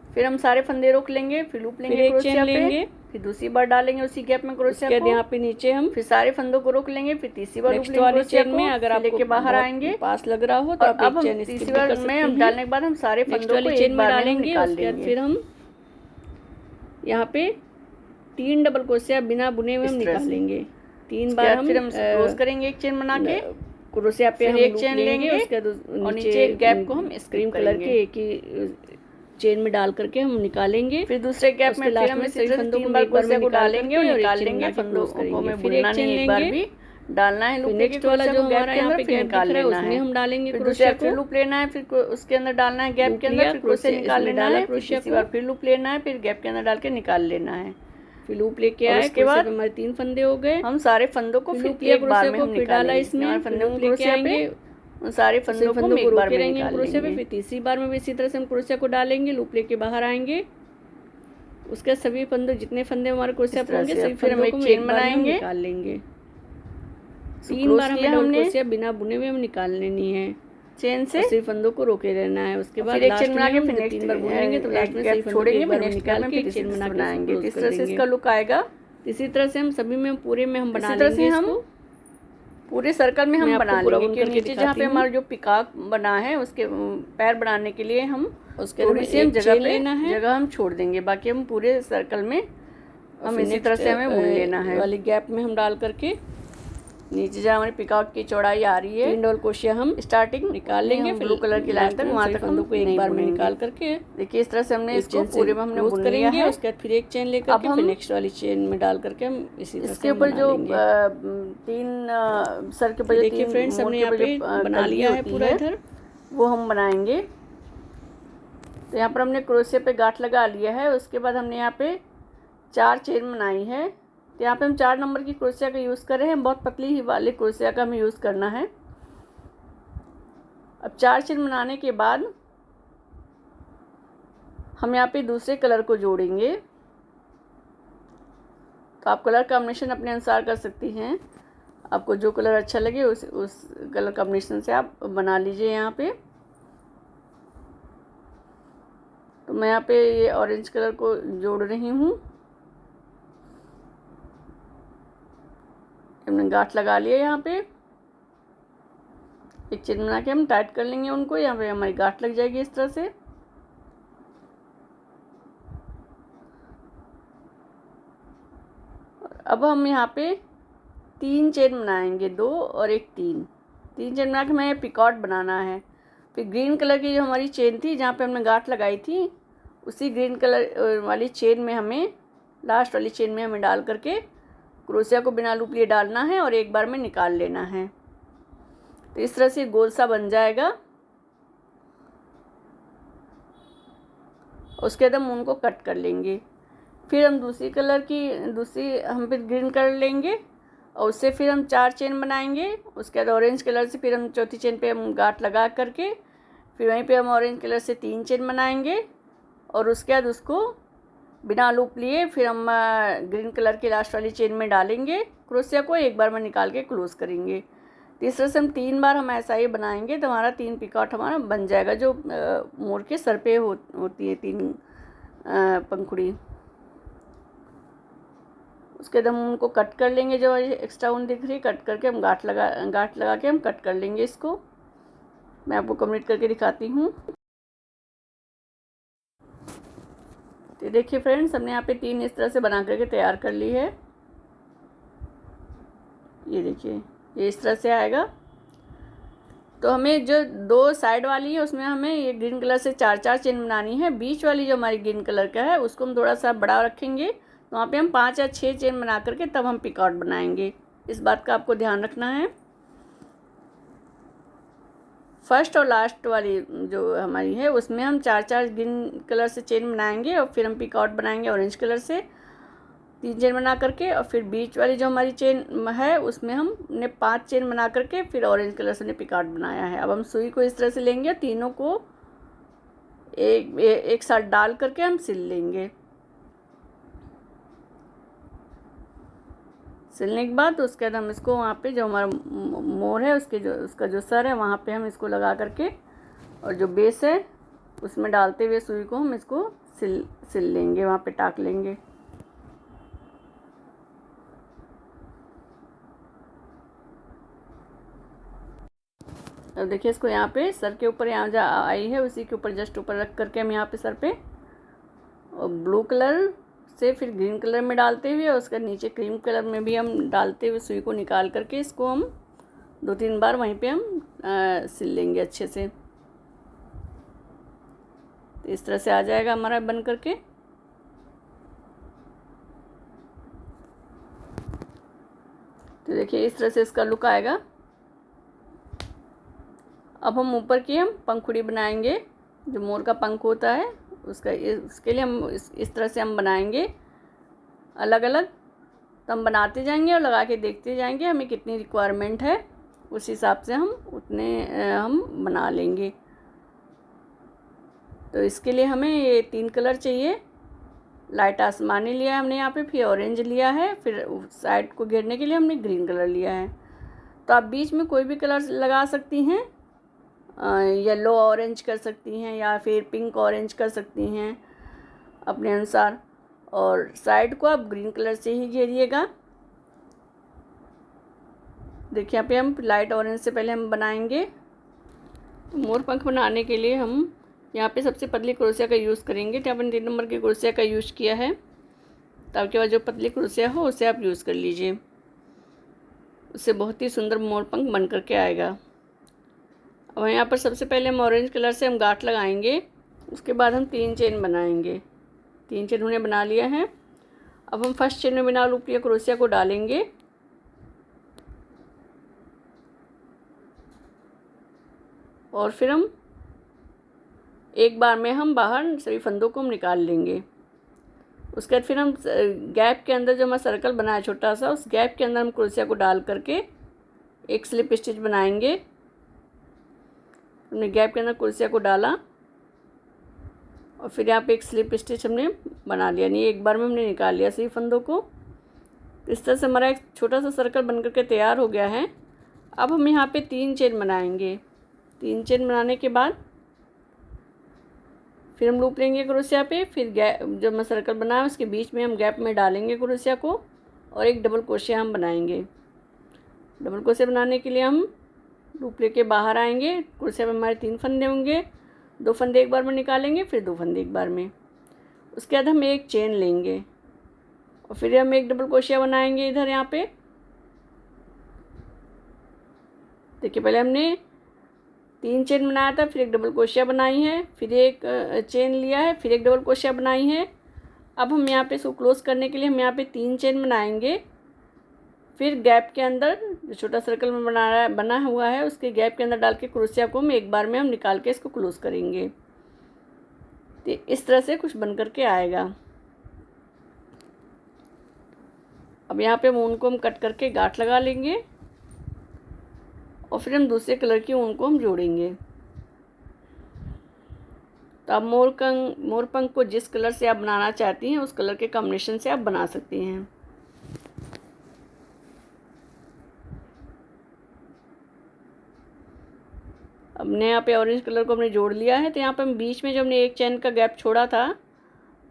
फिर हम सारे फंदे रोक लेंगे, फिर लूप लेंगे, एक चेन लेंगे, फिर दूसरी बार डालेंगे उसी गैप में क्रोशिया को। यहाँ पे नीचे हम फिर सारे फंदों को रोक लेंगे, फिर तीसरी बार लूप लेंगे चेन में। अगर आप लेके बाहर आएंगे पास लग रहा हो तो अब हम तीसरी बार में डालने के बाद हम सारे फंदों को एक बार डालेंगे। निकाल लेंगे। फिर हम यहाँ पे 3 डबल क्रोशिया बिना बुने हुए हम निकालेंगे। 3 बार हम फिर हम क्लोज करेंगे एक चेन बना के क्रोशिया पे हम एक चेन लेंगे। उसके बाद नीचे गैप को हम क्रीम कलर के एक ही चेन में डाल करके हम निकालेंगे। फिर दूसरे गैप में फिर हम इसी तरह 3 बार क्रोशिया को डालेंगे और निकाल लेंगे। फंदों को में फिर एक चेन लेंगे, एक बार भी डालना है। लूप नेक्स्ट वाला जो हमारा यहाँ पे गैप निकाल लेना है, उसमें हम डालेंगे क्रोशिया को। लूप लेना है, फिर उसके अंदर डालना है गैप के अंदर, फिर क्रोशिया निकाल लेना है। क्रोशिया के बाद फिर लूप लेना है, फिर गैप के अंदर डाल के निकाल लेना है। फिर लूप लेके आए, उसके बाद हमारे 3 फंदे हो गए। हम सारे फंदों को फिर एक बार में हम निकाला इसमें फंदों को लेके आएंगे। उन सारे फंदों को हम एक बार में निकालेंगे क्रोशिया पे। फिर तीसरी बार में भी इसी तरह से हम क्रोशिया को डालेंगे, लूप लेके बाहर आएंगे। उसके सभी फंदों जितने फंदे हमारे क्रोशिया पे होंगे सभी फंदों को चेन बनाएंगे, निकाल लेंगे। 3 बार हमें क्रोशिया बिना बुने हुए हम निकाल लेनी है चेन से। सिर्फ फंदों को रोके रहना है। उसके बाद एक चेन बना के फिर 3 बार बुनेंगे तो लास्ट में सही छोड़ेंगे, फिर निकाल के एक चेन बनाएंगे। इस तरह से इसका लुक आएगा। इसी तरह से हम सभी में पूरे में हम बना लेंगे। हम पूरे सर्कल में हम बना लेंगे कि नीचे जहाँ पे हमारा जो पिकॉक बना है उसके पैर बनाने के लिए हम उसके थोड़ी सी जगह हम छोड़ देंगे। बाकी हम पूरे सर्कल में हम इसी तरह से हमें बुन लेना है। वाली गैप में हम डाल करके नीचे जहाँ हमारी पिकॉक की चौड़ाई आ रही है 3 डबल क्रोशिया हम स्टार्टिंग निकाल लेंगे। ब्लू कलर की लाइन तक वहाँ तक फंदों को एक बार में निकाल करके देखिए इस तरह से हमने इसको पूरे में हमने बुन लिया है। उसके बाद फिर एक चेन लेकर के फिर नेक्स्ट वाली चेन में डाल करके हम इसी तरह से इसके ऊपर जो 3 सर के ऊपर देखिए फ्रेंड्स हमने यहाँ पे बना लिया है पूरा इधर, वो हम बनाएंगे। तो यहाँ पर हमने क्रोशिया पे गांठ लगा लिया है। उसके बाद हमने यहाँ पे 4 चेन बनाई है। तो यहाँ पे हम 4 नंबर की क्रोशिया का यूज़ कर रहे हैं। बहुत पतली ही वाली क्रोशिया का हमें यूज़ करना है। अब 4 चेन बनाने के बाद हम यहाँ पे दूसरे कलर को जोड़ेंगे। तो आप कलर कॉम्बिनेशन अपने अनुसार कर सकती हैं, आपको जो कलर अच्छा लगे उस कलर कॉम्बिनेशन से आप बना लीजिए। यहाँ पे तो मैं यहाँ पे ये ऑरेंज कलर को जोड़ रही हूँ। हमने गांठ लगा लिया। यहाँ पे एक चेन बना के हम टाइट कर लेंगे उनको। यहाँ पे हमारी गांठ लग जाएगी इस तरह से। अब हम यहाँ पे 3 चेन बनाएंगे, 2 और एक 3 चेन बना के हमें पिकॉट बनाना है। फिर ग्रीन कलर की जो हमारी चेन थी जहाँ पे हमने गांठ लगाई थी, उसी ग्रीन कलर वाली चेन में हमें, लास्ट वाली चेन में हमें डाल करके क्रोशिया को बिना लूप लिए डालना है और एक बार में निकाल लेना है। तो इस तरह से गोल सा बन जाएगा। उसके बाद हम उनको कट कर लेंगे। फिर हम दूसरी हम फिर ग्रीन कर लेंगे और उससे फिर हम 4 चेन बनाएंगे। उसके बाद ऑरेंज कलर से फिर हम चौथी चेन पे हम गांठ लगा करके फिर वहीं पे हम ऑरेंज कलर से 3 चेन बनाएंगे और उसके बाद उसको बिना लूप लिए फिर हम ग्रीन कलर की लास्ट वाली चेन में डालेंगे क्रोशिया को, एक बार में निकाल के क्लोज करेंगे। तो इस तरह से हम 3 बार हम ऐसा ही बनाएंगे तो हमारा 3 पिकॉट हमारा बन जाएगा, जो मोर के सर पे होती है 3 पंखुड़ी। उसके बाद हम उनको कट कर लेंगे, जो एक्स्ट्रा ऊन दिख रही है कट करके हम गांठ लगा के हम कट कर लेंगे इसको। मैं आपको कंप्लीट करके दिखाती हूँ। तो देखिए फ्रेंड्स, हमने यहाँ पे 3 इस तरह से बना करके तैयार कर ली है। ये देखिए, ये इस तरह से आएगा। तो हमें जो 2 साइड वाली है उसमें हमें ये ग्रीन कलर से 4 चेन बनानी है। बीच वाली जो हमारी ग्रीन कलर का है उसको हम थोड़ा सा बड़ा रखेंगे, तो वहाँ पे हम 5 या 6 चेन बना करके तब हम पिकॉट बनाएंगे। इस बात का आपको ध्यान रखना है। फर्स्ट और लास्ट वाली जो हमारी है उसमें हम 4 ग्रीन कलर से चेन बनाएंगे और फिर हम पिकॉट बनाएंगे ऑरेंज कलर से 3 चेन बना करके, और फिर बीच वाली जो हमारी चेन है उसमें हमने 5 चेन बना करके फिर ऑरेंज कलर से हमने पिकॉट बनाया है। अब हम सुई को इस तरह से लेंगे और तीनों को एक साथ डाल करके हम सिल लेंगे। सिलने के बाद उसके बाद हम इसको वहाँ पे जो हमारा मोर है उसका जो सर है वहाँ पे हम इसको लगा करके और जो बेस है उसमें डालते हुए सुई को हम इसको सिल लेंगे, वहाँ पे टाक लेंगे। अब देखिए इसको यहाँ पे सर के ऊपर यहाँ जहाँ आई है उसी के ऊपर जस्ट ऊपर रख करके हम यहाँ पे सर पे और ब्लू कलर से फिर ग्रीन कलर में डालते हुए और उसका नीचे क्रीम कलर में भी हम डालते हुए सुई को निकाल करके इसको हम 2-3 बार वहीं पे हम सिल लेंगे अच्छे से। तो इस तरह से आ जाएगा हमारा बन करके। तो देखिए इस तरह से इसका लुक आएगा। अब हम ऊपर की हम पंखुड़ी बनाएंगे, जो मोर का पंख होता है उसके लिए हम इस तरह से हम बनाएंगे अलग अलग। तो हम बनाते जाएंगे और लगा के देखते जाएंगे हमें कितनी रिक्वायरमेंट है, उस हिसाब से हम उतने हम बना लेंगे। तो इसके लिए हमें ये 3 कलर चाहिए। लाइट आसमानी लिया है हमने यहाँ पे, फिर ऑरेंज लिया है, फिर साइड को घेरने के लिए हमने ग्रीन कलर लिया है। तो आप बीच में कोई भी कलर लगा सकती हैं, येलो ऑरेंज कर सकती हैं या फिर पिंक ऑरेंज कर सकती हैं अपने अनुसार, और साइड को आप ग्रीन कलर से ही घेरिएगा। देखिए यहाँ पे हम लाइट ऑरेंज से पहले हम बनाएंगे। तो मोर पंख बनाने के लिए हम यहाँ पे सबसे पतली क्रोशिया का यूज़ करेंगे। तो अपन 3 नंबर की क्रोशिया का यूज़ किया है, तो आपके पास जो पतली क्रोशिया हो उसे आप यूज़ कर लीजिए, उससे बहुत ही सुंदर मोर पंख बन करके आएगा। और यहाँ पर सबसे पहले हम ऑरेंज कलर से हम गांठ लगाएंगे, उसके बाद हम 3 चेन बनाएंगे। 3 चेन हमने बना लिया है। अब हम फर्स्ट चेन में बिना लूप लिए क्रोशिया को डालेंगे और फिर हम एक बार में हम बाहर सभी फंदों को हम निकाल लेंगे। उसके बाद फिर हम गैप के अंदर जो हमारा सर्कल बनाया छोटा सा, उस गैप के अंदर हम क्रोशिया को डाल करके एक स्लिप स्टिच बनाएंगे। हमने गैप के अंदर क्रोशिया को डाला और फिर यहाँ पे एक स्लिप स्टिच हमने बना लिया, यानी एक बार में हमने निकाल लिया सही फंदों को। इस तरह से हमारा एक छोटा सा सर्कल बन करके तैयार हो गया है। अब हम यहाँ पे 3 चेन बनाएंगे। 3 चेन बनाने के बाद फिर हम लूप लेंगे क्रोशिया पे। फिर गैप जो हमने सर्कल बनाया है उसके बीच में हम गैप में डालेंगे क्रोशिया को और एक डबल क्रोशिया हम बनाएंगे। डबल क्रोशिया बनाने के लिए हम लूप लेके बाहर आएंगे। क्रोशिया में हमारे 3 फंदे होंगे, 2 फंदे एक बार में निकालेंगे, फिर 2 फंदे एक बार में। उसके बाद हम एक चेन लेंगे और फिर हम एक डबल क्रोशिया बनाएंगे इधर यहाँ पे। देखिए पहले हमने 3 चेन बनाया था, फिर एक डबल क्रोशिया बनाई है, फिर एक चेन लिया है, फिर एक डबल क्रोशिया बनाई है। अब हम यहाँ पे इसको क्लोज करने के लिए हम यहाँ पे 3 चेन बनाएंगे। फिर गैप के अंदर जो छोटा सर्कल में बना हुआ है उसके गैप के अंदर डाल के क्रोशिया को हम एक बार में हम निकाल के इसको क्लोज करेंगे। तो इस तरह से कुछ बन करके आएगा। अब यहाँ पे ऊन को हम कट करके गांठ लगा लेंगे और फिर हम दूसरे कलर की ऊन को हम जोड़ेंगे। तो आप मोरपंख को जिस कलर से आप बनाना चाहती हैं उस कलर के कॉम्बिनेशन से आप बना सकती हैं। हमने यहाँ पे ऑरेंज कलर को हमने जोड़ लिया है। तो यहाँ पे हम बीच में जो हमने एक चेन का गैप छोड़ा था,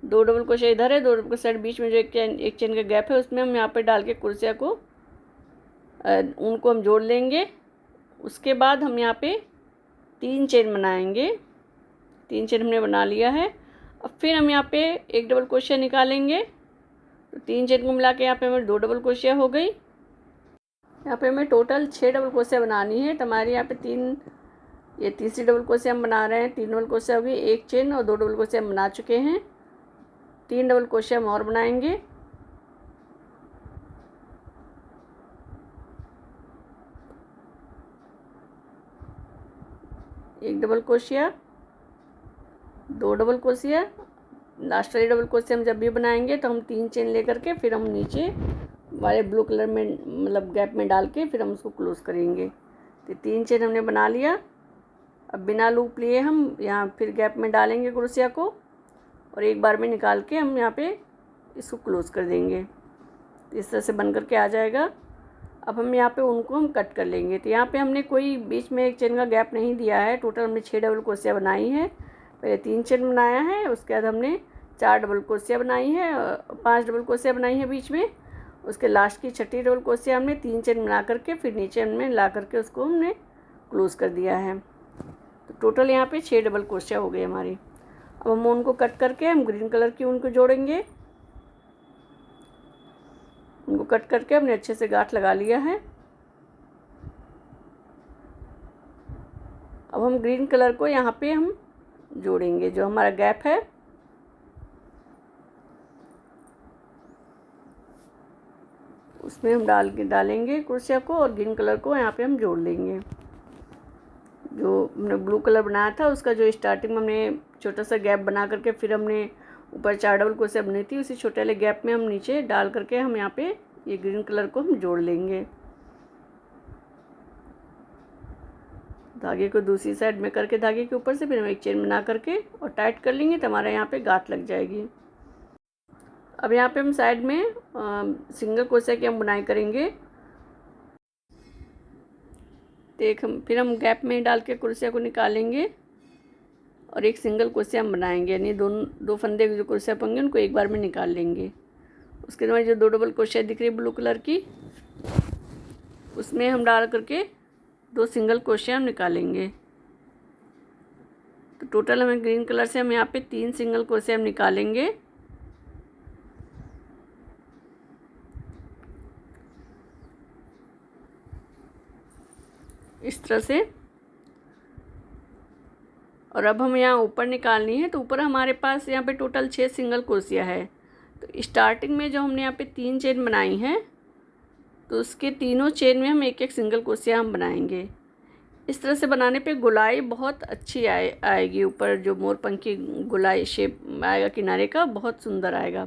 2 डबल क्रोशिया इधर है, 2 डबल क्रोशिया बीच में जो एक चेन का गैप है उसमें हम यहाँ पे डाल के क्रोशिया को उनको हम जोड़ लेंगे। उसके बाद हम यहाँ पे 3 चेन बनाएंगे। 3 चेन हमने बना लिया है। अब फिर हम यहाँ पे एक डबल क्रोशिया निकालेंगे। तो 3 चेन को मिला के यहाँ पे हमें 2 डबल क्रोशिया हो गई। यहाँ पे हमें टोटल 6 डबल क्रोशिया बनानी है। तो हमारे यहाँ पे ये तीसरी डबल क्रोशिया हम बना रहे हैं। 3 डबल क्रोशिया हो गई, एक चेन और 2 डबल क्रोशिया हम बना चुके हैं। 3 डबल क्रोशिया हम और बनाएंगे। एक double crochet, 2 double crochet, last वाली डबल क्रोशिया हम जब भी बनाएंगे तो हम 3 चेन लेकर के फिर हम नीचे वाले ब्लू कलर में मतलब गैप में डाल के फिर हम उसको क्लोज करेंगे। तो 3 चेन हमने बना लिया। अब बिना लूप लिए हम यहाँ फिर गैप में डालेंगे क्रोशिया को और एक बार में निकाल के हम यहाँ पे इसको क्लोज कर देंगे। तो इस तरह से बन करके आ जाएगा। अब हम यहाँ पे उनको हम कट कर लेंगे। तो यहाँ पे हमने कोई बीच में एक चेन का गैप नहीं दिया है। टोटल हमने 6 डबल क्रोशिया बनाई है। पहले 3 चेन बनाया है, उसके बाद हमने 4 डबल क्रोशिया बनाई है, 5 डबल क्रोशिया बनाई है बीच में। उसके लास्ट की 6ठी डबल क्रोशिया हमने 3 चेन बना करके फिर नीचे हमने ला करके उसको हमने क्लोज कर दिया है। तो टोटल यहाँ पे 6 डबल क्रोशिया हो गई हमारी। अब हम ऊन को कट करके हम ग्रीन कलर की ऊन को जोड़ेंगे। उनको कट करके हमने अच्छे से गांठ लगा लिया है। अब हम ग्रीन कलर को यहाँ पे हम जोड़ेंगे। जो हमारा गैप है उसमें हम डालेंगे क्रोशिया को और ग्रीन कलर को यहाँ पे हम जोड़ लेंगे। जो हमने ब्लू कलर बनाया था उसका जो स्टार्टिंग में हमने छोटा सा गैप बना करके फिर हमने ऊपर 4 डबल क्रोशिया बनी थी, उसी छोटे वाले गैप में हम नीचे डाल करके हम यहाँ पे ये ग्रीन कलर को हम जोड़ लेंगे। धागे को दूसरी साइड में करके धागे के ऊपर से फिर हम एक चेन बना करके और टाइट कर लेंगे तो हमारे यहाँ पे गांठ लग जाएगी। अब यहाँ पे हम साइड में सिंगल क्रोशिया की हम बुनाई करेंगे। फिर हम गैप में डाल के क्रोशिया को निकालेंगे और एक सिंगल क्रोशिया हम बनाएंगे, यानी दो फंदे जो क्रोशिया होंगे उनको एक बार में निकाल लेंगे। उसके बाद जो 2 डबल क्रोशिया दिख रही है ब्लू कलर की, उसमें हम डाल करके 2 सिंगल क्रोशिया हम निकालेंगे। तो टोटल हमें ग्रीन कलर से हम यहाँ पे 3 सिंगल क्रोशिया हम निकालेंगे। इस तरह से। और अब हम यहाँ ऊपर निकालनी है। तो ऊपर हमारे पास यहाँ पे टोटल 6 सिंगल क्रोशिया है। तो स्टार्टिंग में जो हमने यहाँ पे 3 चेन बनाई हैं तो उसके तीनों चेन में हम एक एक सिंगल क्रोशिया हम बनाएंगे। इस तरह से बनाने पे गोलाई बहुत अच्छी आएगी। ऊपर जो मोरपंख की गोलाई शेप आएगा किनारे का, बहुत सुंदर आएगा।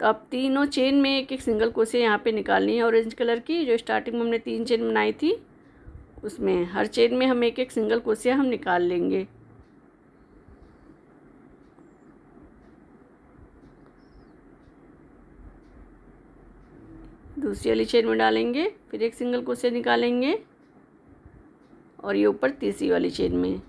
तो अब तीनों चेन में एक एक सिंगल क्रोशिया यहाँ पे निकालनी है ऑरेंज कलर की। जो स्टार्टिंग में हमने 3 चेन बनाई थी उसमें हर चेन में हम एक एक सिंगल क्रोशिया हम निकाल लेंगे। दूसरी वाली चेन में डालेंगे, फिर एक सिंगल क्रोशिया निकालेंगे और ये ऊपर तीसरी वाली चेन में।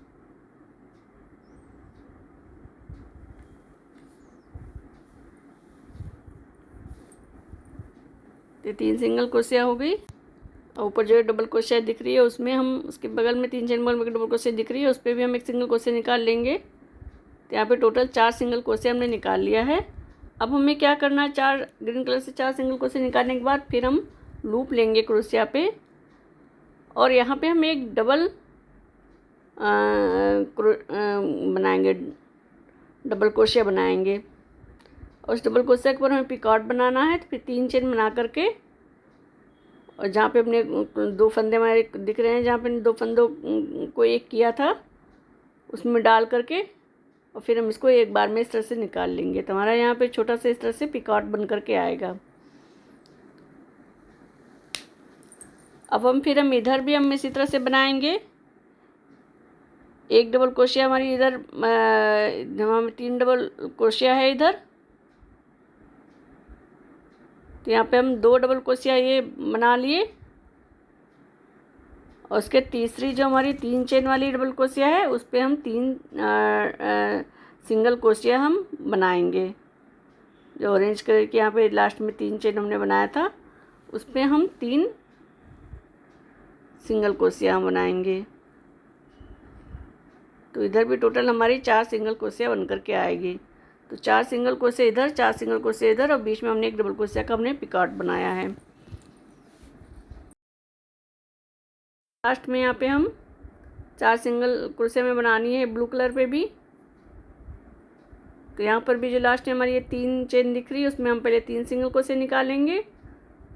ये 3 सिंगल क्रोशिया हो गई। और ऊपर जो है डबल क्रोशिया दिख रही है उसमें हम, उसके बगल में 3 चेन बगल में डबल क्रोशिया दिख रही है उस पर भी हम एक सिंगल क्रोशिया निकाल लेंगे। तो यहाँ पे टोटल 4 सिंगल क्रोशिया हमने निकाल लिया है। अब हमें क्या करना है, 4 ग्रीन कलर से 4 सिंगल क्रोशिया निकालने के बाद फिर हम लूप लेंगे क्रोशिया पे और यहाँ पे हम एक डबल बनाएंगे, डबल क्रोशिया बनाएंगे। और उस डबल क्रोशिया के ऊपर हमें पिकॉट बनाना है। तो फिर 3 चेन बना करके और जहाँ पे अपने 2 फंदे हमारे दिख रहे हैं, जहाँ पे 2 फंदों को एक किया था उसमें डाल करके और फिर हम इसको एक बार में इस तरह से निकाल लेंगे। तो हमारा यहाँ पे छोटा सा इस तरह से पिकॉट बन करके आएगा। अब हम इधर भी हम इसी तरह से बनाएंगे। एक डबल क्रोशिया हमारी इधर, हमें 3 डबल क्रोशिया है इधर। तो यहाँ पे हम 2 डबल क्रोशिया ये बना लिए और उसके तीसरी जो हमारी 3 चेन वाली डबल क्रोशिया है उस पर हम 3 सिंगल क्रोशिया हम बनाएंगे। जो ऑरेंज कलर के यहाँ पे लास्ट में 3 चेन हमने बनाया था उस पर हम 3 सिंगल क्रोशिया हम बनाएंगे। तो इधर भी टोटल हमारी 4 सिंगल क्रोशिया बन करके आएगी। तो 4 सिंगल क्रोशिया इधर, 4 सिंगल क्रोशिया इधर और बीच में हमने एक डबल क्रोशिया का हमने पिकॉट बनाया है। लास्ट में यहाँ पे हम 4 सिंगल क्रोशिया में बनानी है ब्लू कलर पे भी। तो यहाँ पर भी जो लास्ट में हमारी ये 3 चेन दिख रही है उसमें हम पहले 3 सिंगल क्रोशिया निकालेंगे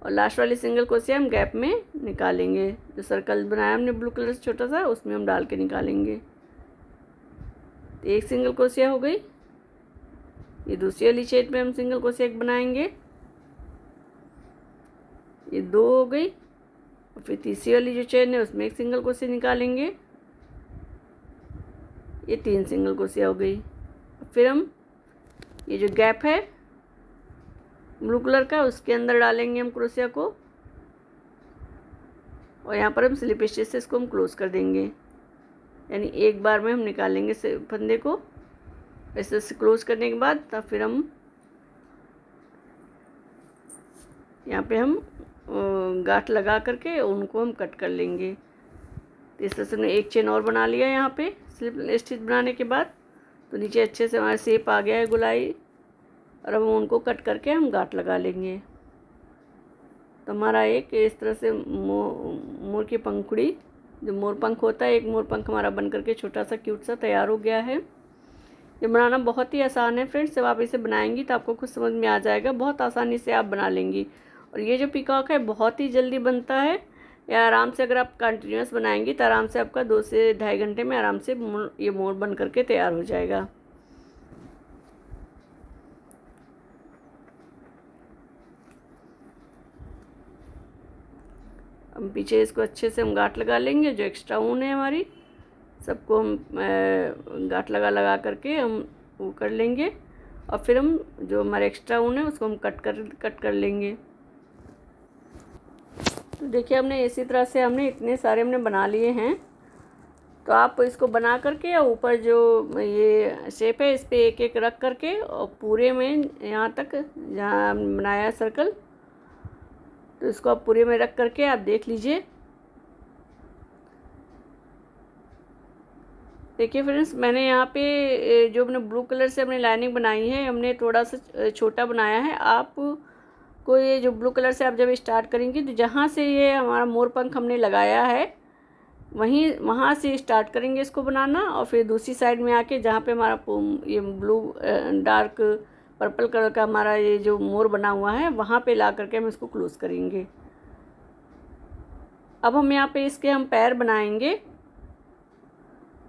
और लास्ट वाली सिंगल क्रोशिया हम गैप में निकालेंगे। जो सर्कल बनाया हमने ब्लू कलर से छोटा सा उसमें हम डाल के निकालेंगे। तो एक सिंगल क्रोशिया हो गई। ये दूसरी वाली चेन पे हम सिंगल क्रोशिया एक बनाएंगे, ये 2 हो गई। और फिर तीसरी वाली जो चेन है उसमें एक सिंगल क्रोशिया निकालेंगे, ये 3 सिंगल क्रोशिया हो गई। फिर हम ये जो गैप है ब्लू कलर का उसके अंदर डालेंगे हम क्रोशिया को और यहाँ पर हम स्लिप स्टिच से इसको हम क्लोज कर देंगे। यानी एक बार में हम निकालेंगे फंदे को। ऐसे से क्लोज करने के बाद तब फिर हम यहाँ पे हम गांठ लगा करके उनको हम कट कर लेंगे। तो इस तरह से हमने एक चेन और बना लिया यहाँ पे स्लिप स्टिच बनाने के बाद। तो नीचे अच्छे से हमारा शेप आ गया है गोलाई और अब हम उनको कट करके हम गांठ लगा लेंगे। तो हमारा एक इस तरह से मोर की पंखुड़ी, जो मोर पंख होता है, एक मोर पंख हमारा बन करके छोटा सा क्यूट सा तैयार हो गया है। ये बनाना बहुत ही आसान है फ्रेंड्स। जब आप इसे बनाएंगी तो आपको कुछ समझ में आ जाएगा, बहुत आसानी से आप बना लेंगी। और ये जो पीकॉक है बहुत ही जल्दी बनता है। या आराम से अगर आप कंटिन्यूस बनाएंगी तो आराम से आपका 2 से 2.5 घंटे में आराम से ये मोर बन करके तैयार हो जाएगा। हम पीछे इसको अच्छे से हम गांठ लगा लेंगे। जो एक्स्ट्रा ऊन है हमारी सबको हम गांठ लगा करके हम वो कर लेंगे और फिर हम जो हमारे एक्स्ट्रा ऊन है उसको हम कट कर लेंगे। तो देखिए हमने इसी तरह से हमने इतने सारे हमने बना लिए हैं। तो आप इसको बना करके और ऊपर जो ये शेप है इस पर एक एक रख करके और पूरे में यहाँ तक जहाँ बनाया सर्कल, तो इसको आप पूरे में रख करके आप देख लीजिए। देखिए फ्रेंड्स, मैंने यहाँ पे जो हमने ब्लू कलर से हमने लाइनिंग बनाई है हमने थोड़ा सा छोटा बनाया है। आप को ये जो ब्लू कलर से आप जब स्टार्ट करेंगे तो जहाँ से ये हमारा मोर पंख हमने लगाया है वहाँ से स्टार्ट करेंगे इसको बनाना और फिर दूसरी साइड में आके जहाँ पे हमारा ये ब्लू डार्क पर्पल कलर का हमारा ये जो मोर बना हुआ है वहाँ पे ला करके हम इसको क्लोज करेंगे। अब हम यहाँ पे इसके हम पैर बनाएंगे।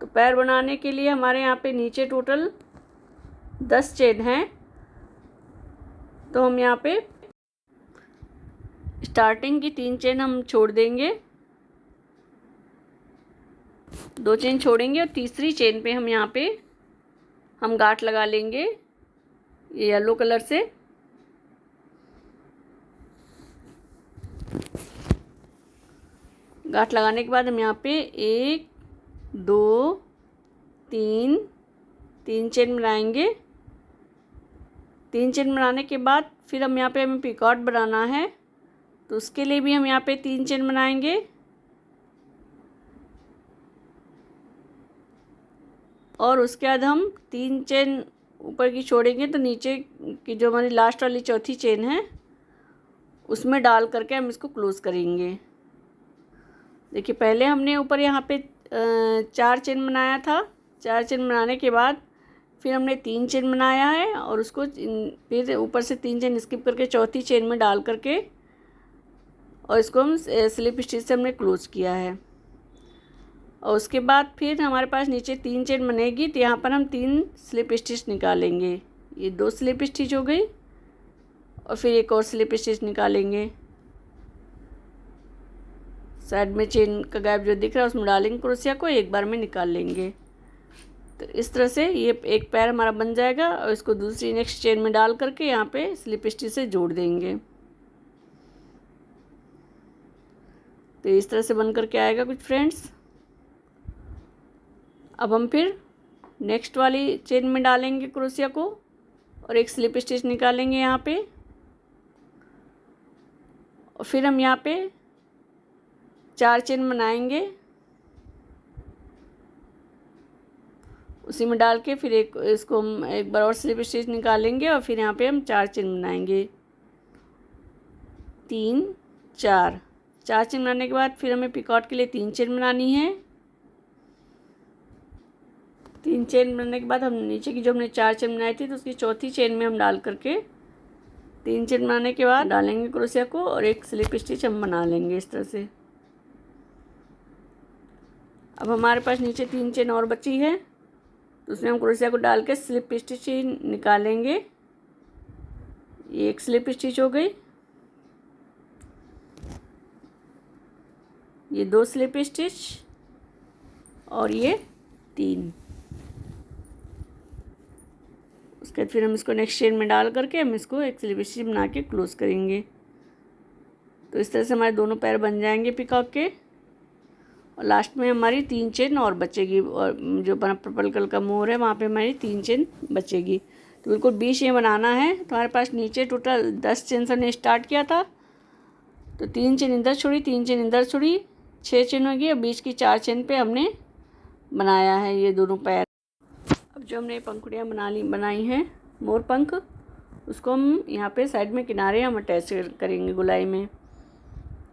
तो पैर बनाने के लिए हमारे यहाँ पे नीचे टोटल 10 चेन हैं। तो हम यहाँ पे स्टार्टिंग की 3 चेन हम छोड़ देंगे, 2 चेन छोड़ेंगे और तीसरी चेन पे हम यहाँ पे हम गांठ लगा लेंगे ये येलो कलर से। गांठ लगाने के बाद हम यहाँ पे 1 2 3 3 चेन बनाएंगे। 3 चेन बनाने के बाद फिर हम यहाँ पे हमें पिकॉट बनाना है, तो उसके लिए भी हम यहाँ पे 3 चेन बनाएंगे। और उसके बाद हम 3 चेन ऊपर की छोड़ेंगे, तो नीचे की जो हमारी लास्ट वाली चौथी चेन है उसमें डाल करके हम इसको क्लोज़ करेंगे। देखिए पहले हमने ऊपर यहाँ पे 4 चेन बनाया था। 4 चेन बनाने के बाद फिर हमने 3 चेन बनाया है और उसको फिर ऊपर से 3 चेन स्किप करके चौथी चेन में डाल करके और इसको हम स्लिप स्टिच से हमने क्लोज़ किया है। और उसके बाद फिर हमारे पास नीचे 3 चेन बनेगी, तो यहाँ पर हम 3 स्लिप स्टिच निकालेंगे। ये 2 स्लिप स्टिच हो गई और फिर एक और स्लिप स्टिच निकालेंगे। साइड में चेन का गैप जो दिख रहा है उसमें डालेंगे क्रोशिया को, एक बार में निकाल लेंगे। तो इस तरह से ये एक पैर हमारा बन जाएगा और इसको दूसरी नेक्स्ट चेन में डाल करके यहाँ पे स्लिप स्टिच से जोड़ देंगे। तो इस तरह से बन करके आएगा कुछ फ्रेंड्स। अब हम फिर नेक्स्ट वाली चेन में डालेंगे क्रोशिया को और एक स्लिप स्टिच निकालेंगे यहाँ पे। और फिर हम यहाँ पे 4 चेन बनाएंगे, उसी में डाल के फिर इसको हम एक बार और स्लिप स्टिच निकालेंगे और फिर यहाँ पे हम 4 चेन बनाएंगे। 3 4 4 चेन बनाने के बाद फिर हमें पिकॉट के लिए 3 चेन बनानी है। 3 चेन बनाने के बाद हम नीचे की जो हमने 4 चेन बनाई थी तो उसकी चौथी चेन में हम डाल करके 3 चेन बनाने के बाद डालेंगे क्रोशिया को और एक स्लिप स्टिच हम बना लेंगे इस तरह से। अब हमारे पास नीचे 3 चेन और बची है, तो उसमें हम क्रोशिया को डाल के स्लिप स्टिच ही निकालेंगे। ये एक स्लिप स्टिच हो गई, ये 2 स्लिप स्टिच और ये 3। उसके बाद फिर हम इसको नेक्स्ट चेन में डाल करके हम इसको एक स्लिप स्टिच बना के क्लोज करेंगे। तो इस तरह से हमारे दोनों पैर बन जाएंगे पिकॉक के। और लास्ट में हमारी 3 चेन और बचेगी और जो पर्पल कलर का मोर है वहाँ पे हमारी 3 चेन बचेगी। तो बिल्कुल 20 ये बनाना है। तो हमारे पास नीचे टोटल 10 चेन से हमने स्टार्ट किया था, तो 3 चेन इधर छोड़ी, 3 चेन इधर छोड़ी, 6 चेन होगी और बीच की 4 चेन पे हमने बनाया है ये दोनों पैर। अब जो हमने पंखुड़ियाँ बनाई हैं मोर पंख, उसको हम यहाँ पे साइड में किनारे हम अटैच करेंगे गोलाई में।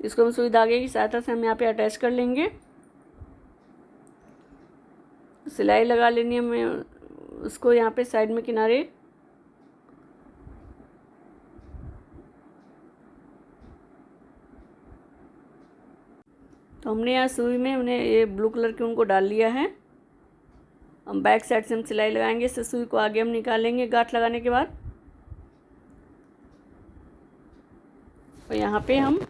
इसको हम सुई धागे की सहायता से हम यहाँ पे अटैच कर लेंगे। सिलाई लगा लेनी है हमें उसको यहाँ पे साइड में किनारे। तो हमने यहाँ सुई में हमने ये ब्लू कलर के उनको डाल लिया है। हम बैक साइड से हम सिलाई लगाएंगे, इससे सुई को आगे हम निकालेंगे गांठ लगाने के बाद। और यहाँ पे हम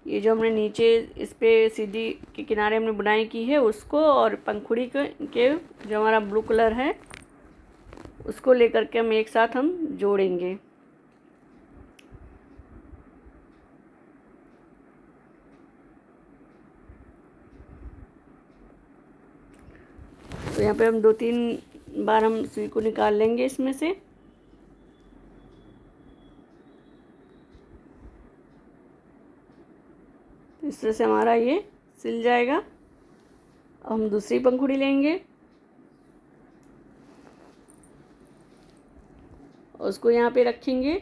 ये जो हमने नीचे इस पे सीधी के किनारे हमने बुनाई की है उसको और पंखुड़ी के जो हमारा ब्लू कलर है उसको लेकर के हम एक साथ हम जोड़ेंगे। तो यहाँ पे हम 2-3 बार हम सुई को निकाल लेंगे इसमें से। तो इस तरह से हमारा ये सिल जाएगा। अब हम दूसरी पंखुड़ी लेंगे और उसको यहाँ पे रखेंगे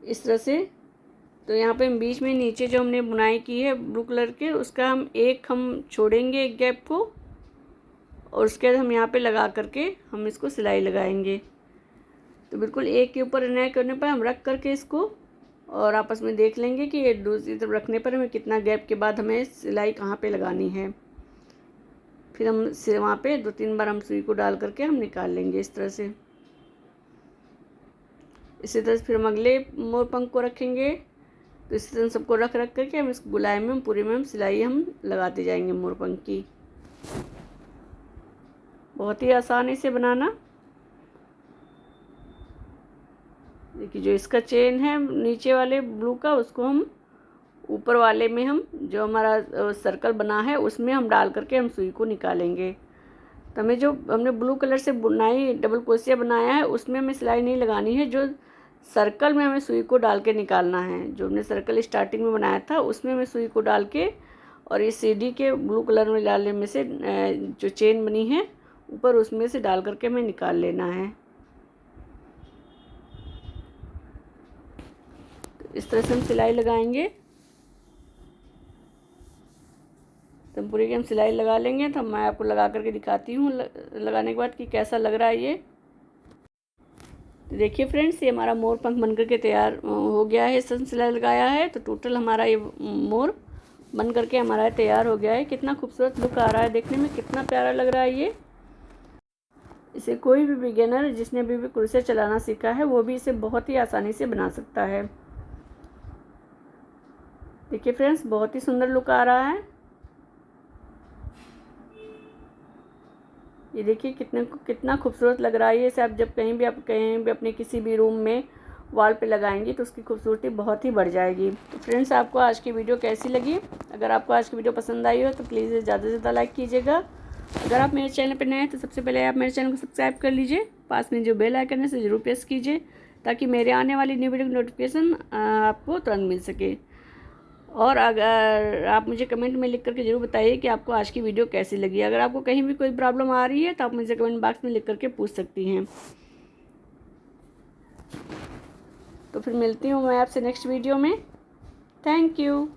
इस तरह से। तो यहाँ पे हम बीच में नीचे जो हमने बुनाई की है ब्लू कलर के उसका हम छोड़ेंगे एक गैप को और उसके बाद हम यहाँ पे लगा करके हम इसको सिलाई लगाएंगे। तो बिल्कुल एक के ऊपर अन्याय करने पर हम रख करके इसको और आपस में देख लेंगे कि ये दूसरी तरफ रखने पर हमें कितना गैप के बाद हमें सिलाई कहाँ पे लगानी है। फिर हम वहाँ पे 2-3 बार हम सुई को डाल करके हम निकाल लेंगे इस तरह से। इसी तरह से फिर हम अगले मोर पंख को रखेंगे। तो इसी तरह सबको रख करके हम इस गोलाई में पूरे में हम सिलाई हम लगाते जाएंगे मोर पंख की। बहुत ही आसान है इसे बनाना। देखिए जो इसका चेन है नीचे वाले ब्लू का उसको हम ऊपर वाले में हम जो हमारा सर्कल बना है उसमें हम डाल करके हम सुई को निकालेंगे। तो हमें जो हमने ब्लू कलर से बुनाई डबल क्रोशिया बनाया है उसमें हमें सिलाई नहीं लगानी है, जो सर्कल में हमें सुई को डाल के निकालना है। जो हमने सर्कल स्टार्टिंग में बनाया था उसमें हमें सुई को डाल के और इस सीढ़ी के ब्लू कलर में डालने में से जो चेन बनी है ऊपर उसमें से डाल करके हमें निकाल लेना है। तो इस तरह से हम सिलाई लगाएंगे। तो पूरी की हम सिलाई लगा लेंगे। तो मैं आपको लगा करके दिखाती हूँ लगाने के बाद कि कैसा लग रहा है ये। तो देखिए फ्रेंड्स, ये हमारा मोर पंख बन करके तैयार हो गया है। सिलाई लगाया है तो टोटल हमारा ये मोर बन करके हमारा तैयार हो गया है। कितना खूबसूरत लुक आ रहा है, देखने में कितना प्यारा लग रहा है ये। इसे कोई भी बिगिनर जिसने अभी भी क्रोशिया चलाना सीखा है वो भी इसे बहुत ही आसानी से बना सकता है। देखिए फ्रेंड्स, बहुत ही सुंदर लुक आ रहा है। ये देखिए कितना खूबसूरत लग रहा है ये। इसे आप जब कहीं भी अपने किसी भी रूम में वॉल पे लगाएंगी तो उसकी खूबसूरती बहुत ही बढ़ जाएगी। तो फ्रेंड्स, आपको आज की वीडियो कैसी लगी? अगर आपको आज की वीडियो पसंद आई हो तो प्लीज़ ज़्यादा से ज़्यादा लाइक कीजिएगा। अगर आप मेरे चैनल पर नए हैं तो सबसे पहले आप मेरे चैनल को सब्सक्राइब कर लीजिए। पास में जो बेल आइकन है उसे ज़रूर प्रेस कीजिए ताकि मेरे आने वाली न्यू वीडियो की नोटिफिकेशन आपको तुरंत मिल सके। और अगर आप मुझे कमेंट में लिख करके ज़रूर बताइए कि आपको आज की वीडियो कैसी लगी। अगर आपको कहीं भी कोई प्रॉब्लम आ रही है तो आप मुझे कमेंट बॉक्स में लिख करके पूछ सकती हैं। तो फिर मिलती हूँ मैं आपसे नेक्स्ट वीडियो में। Thank you.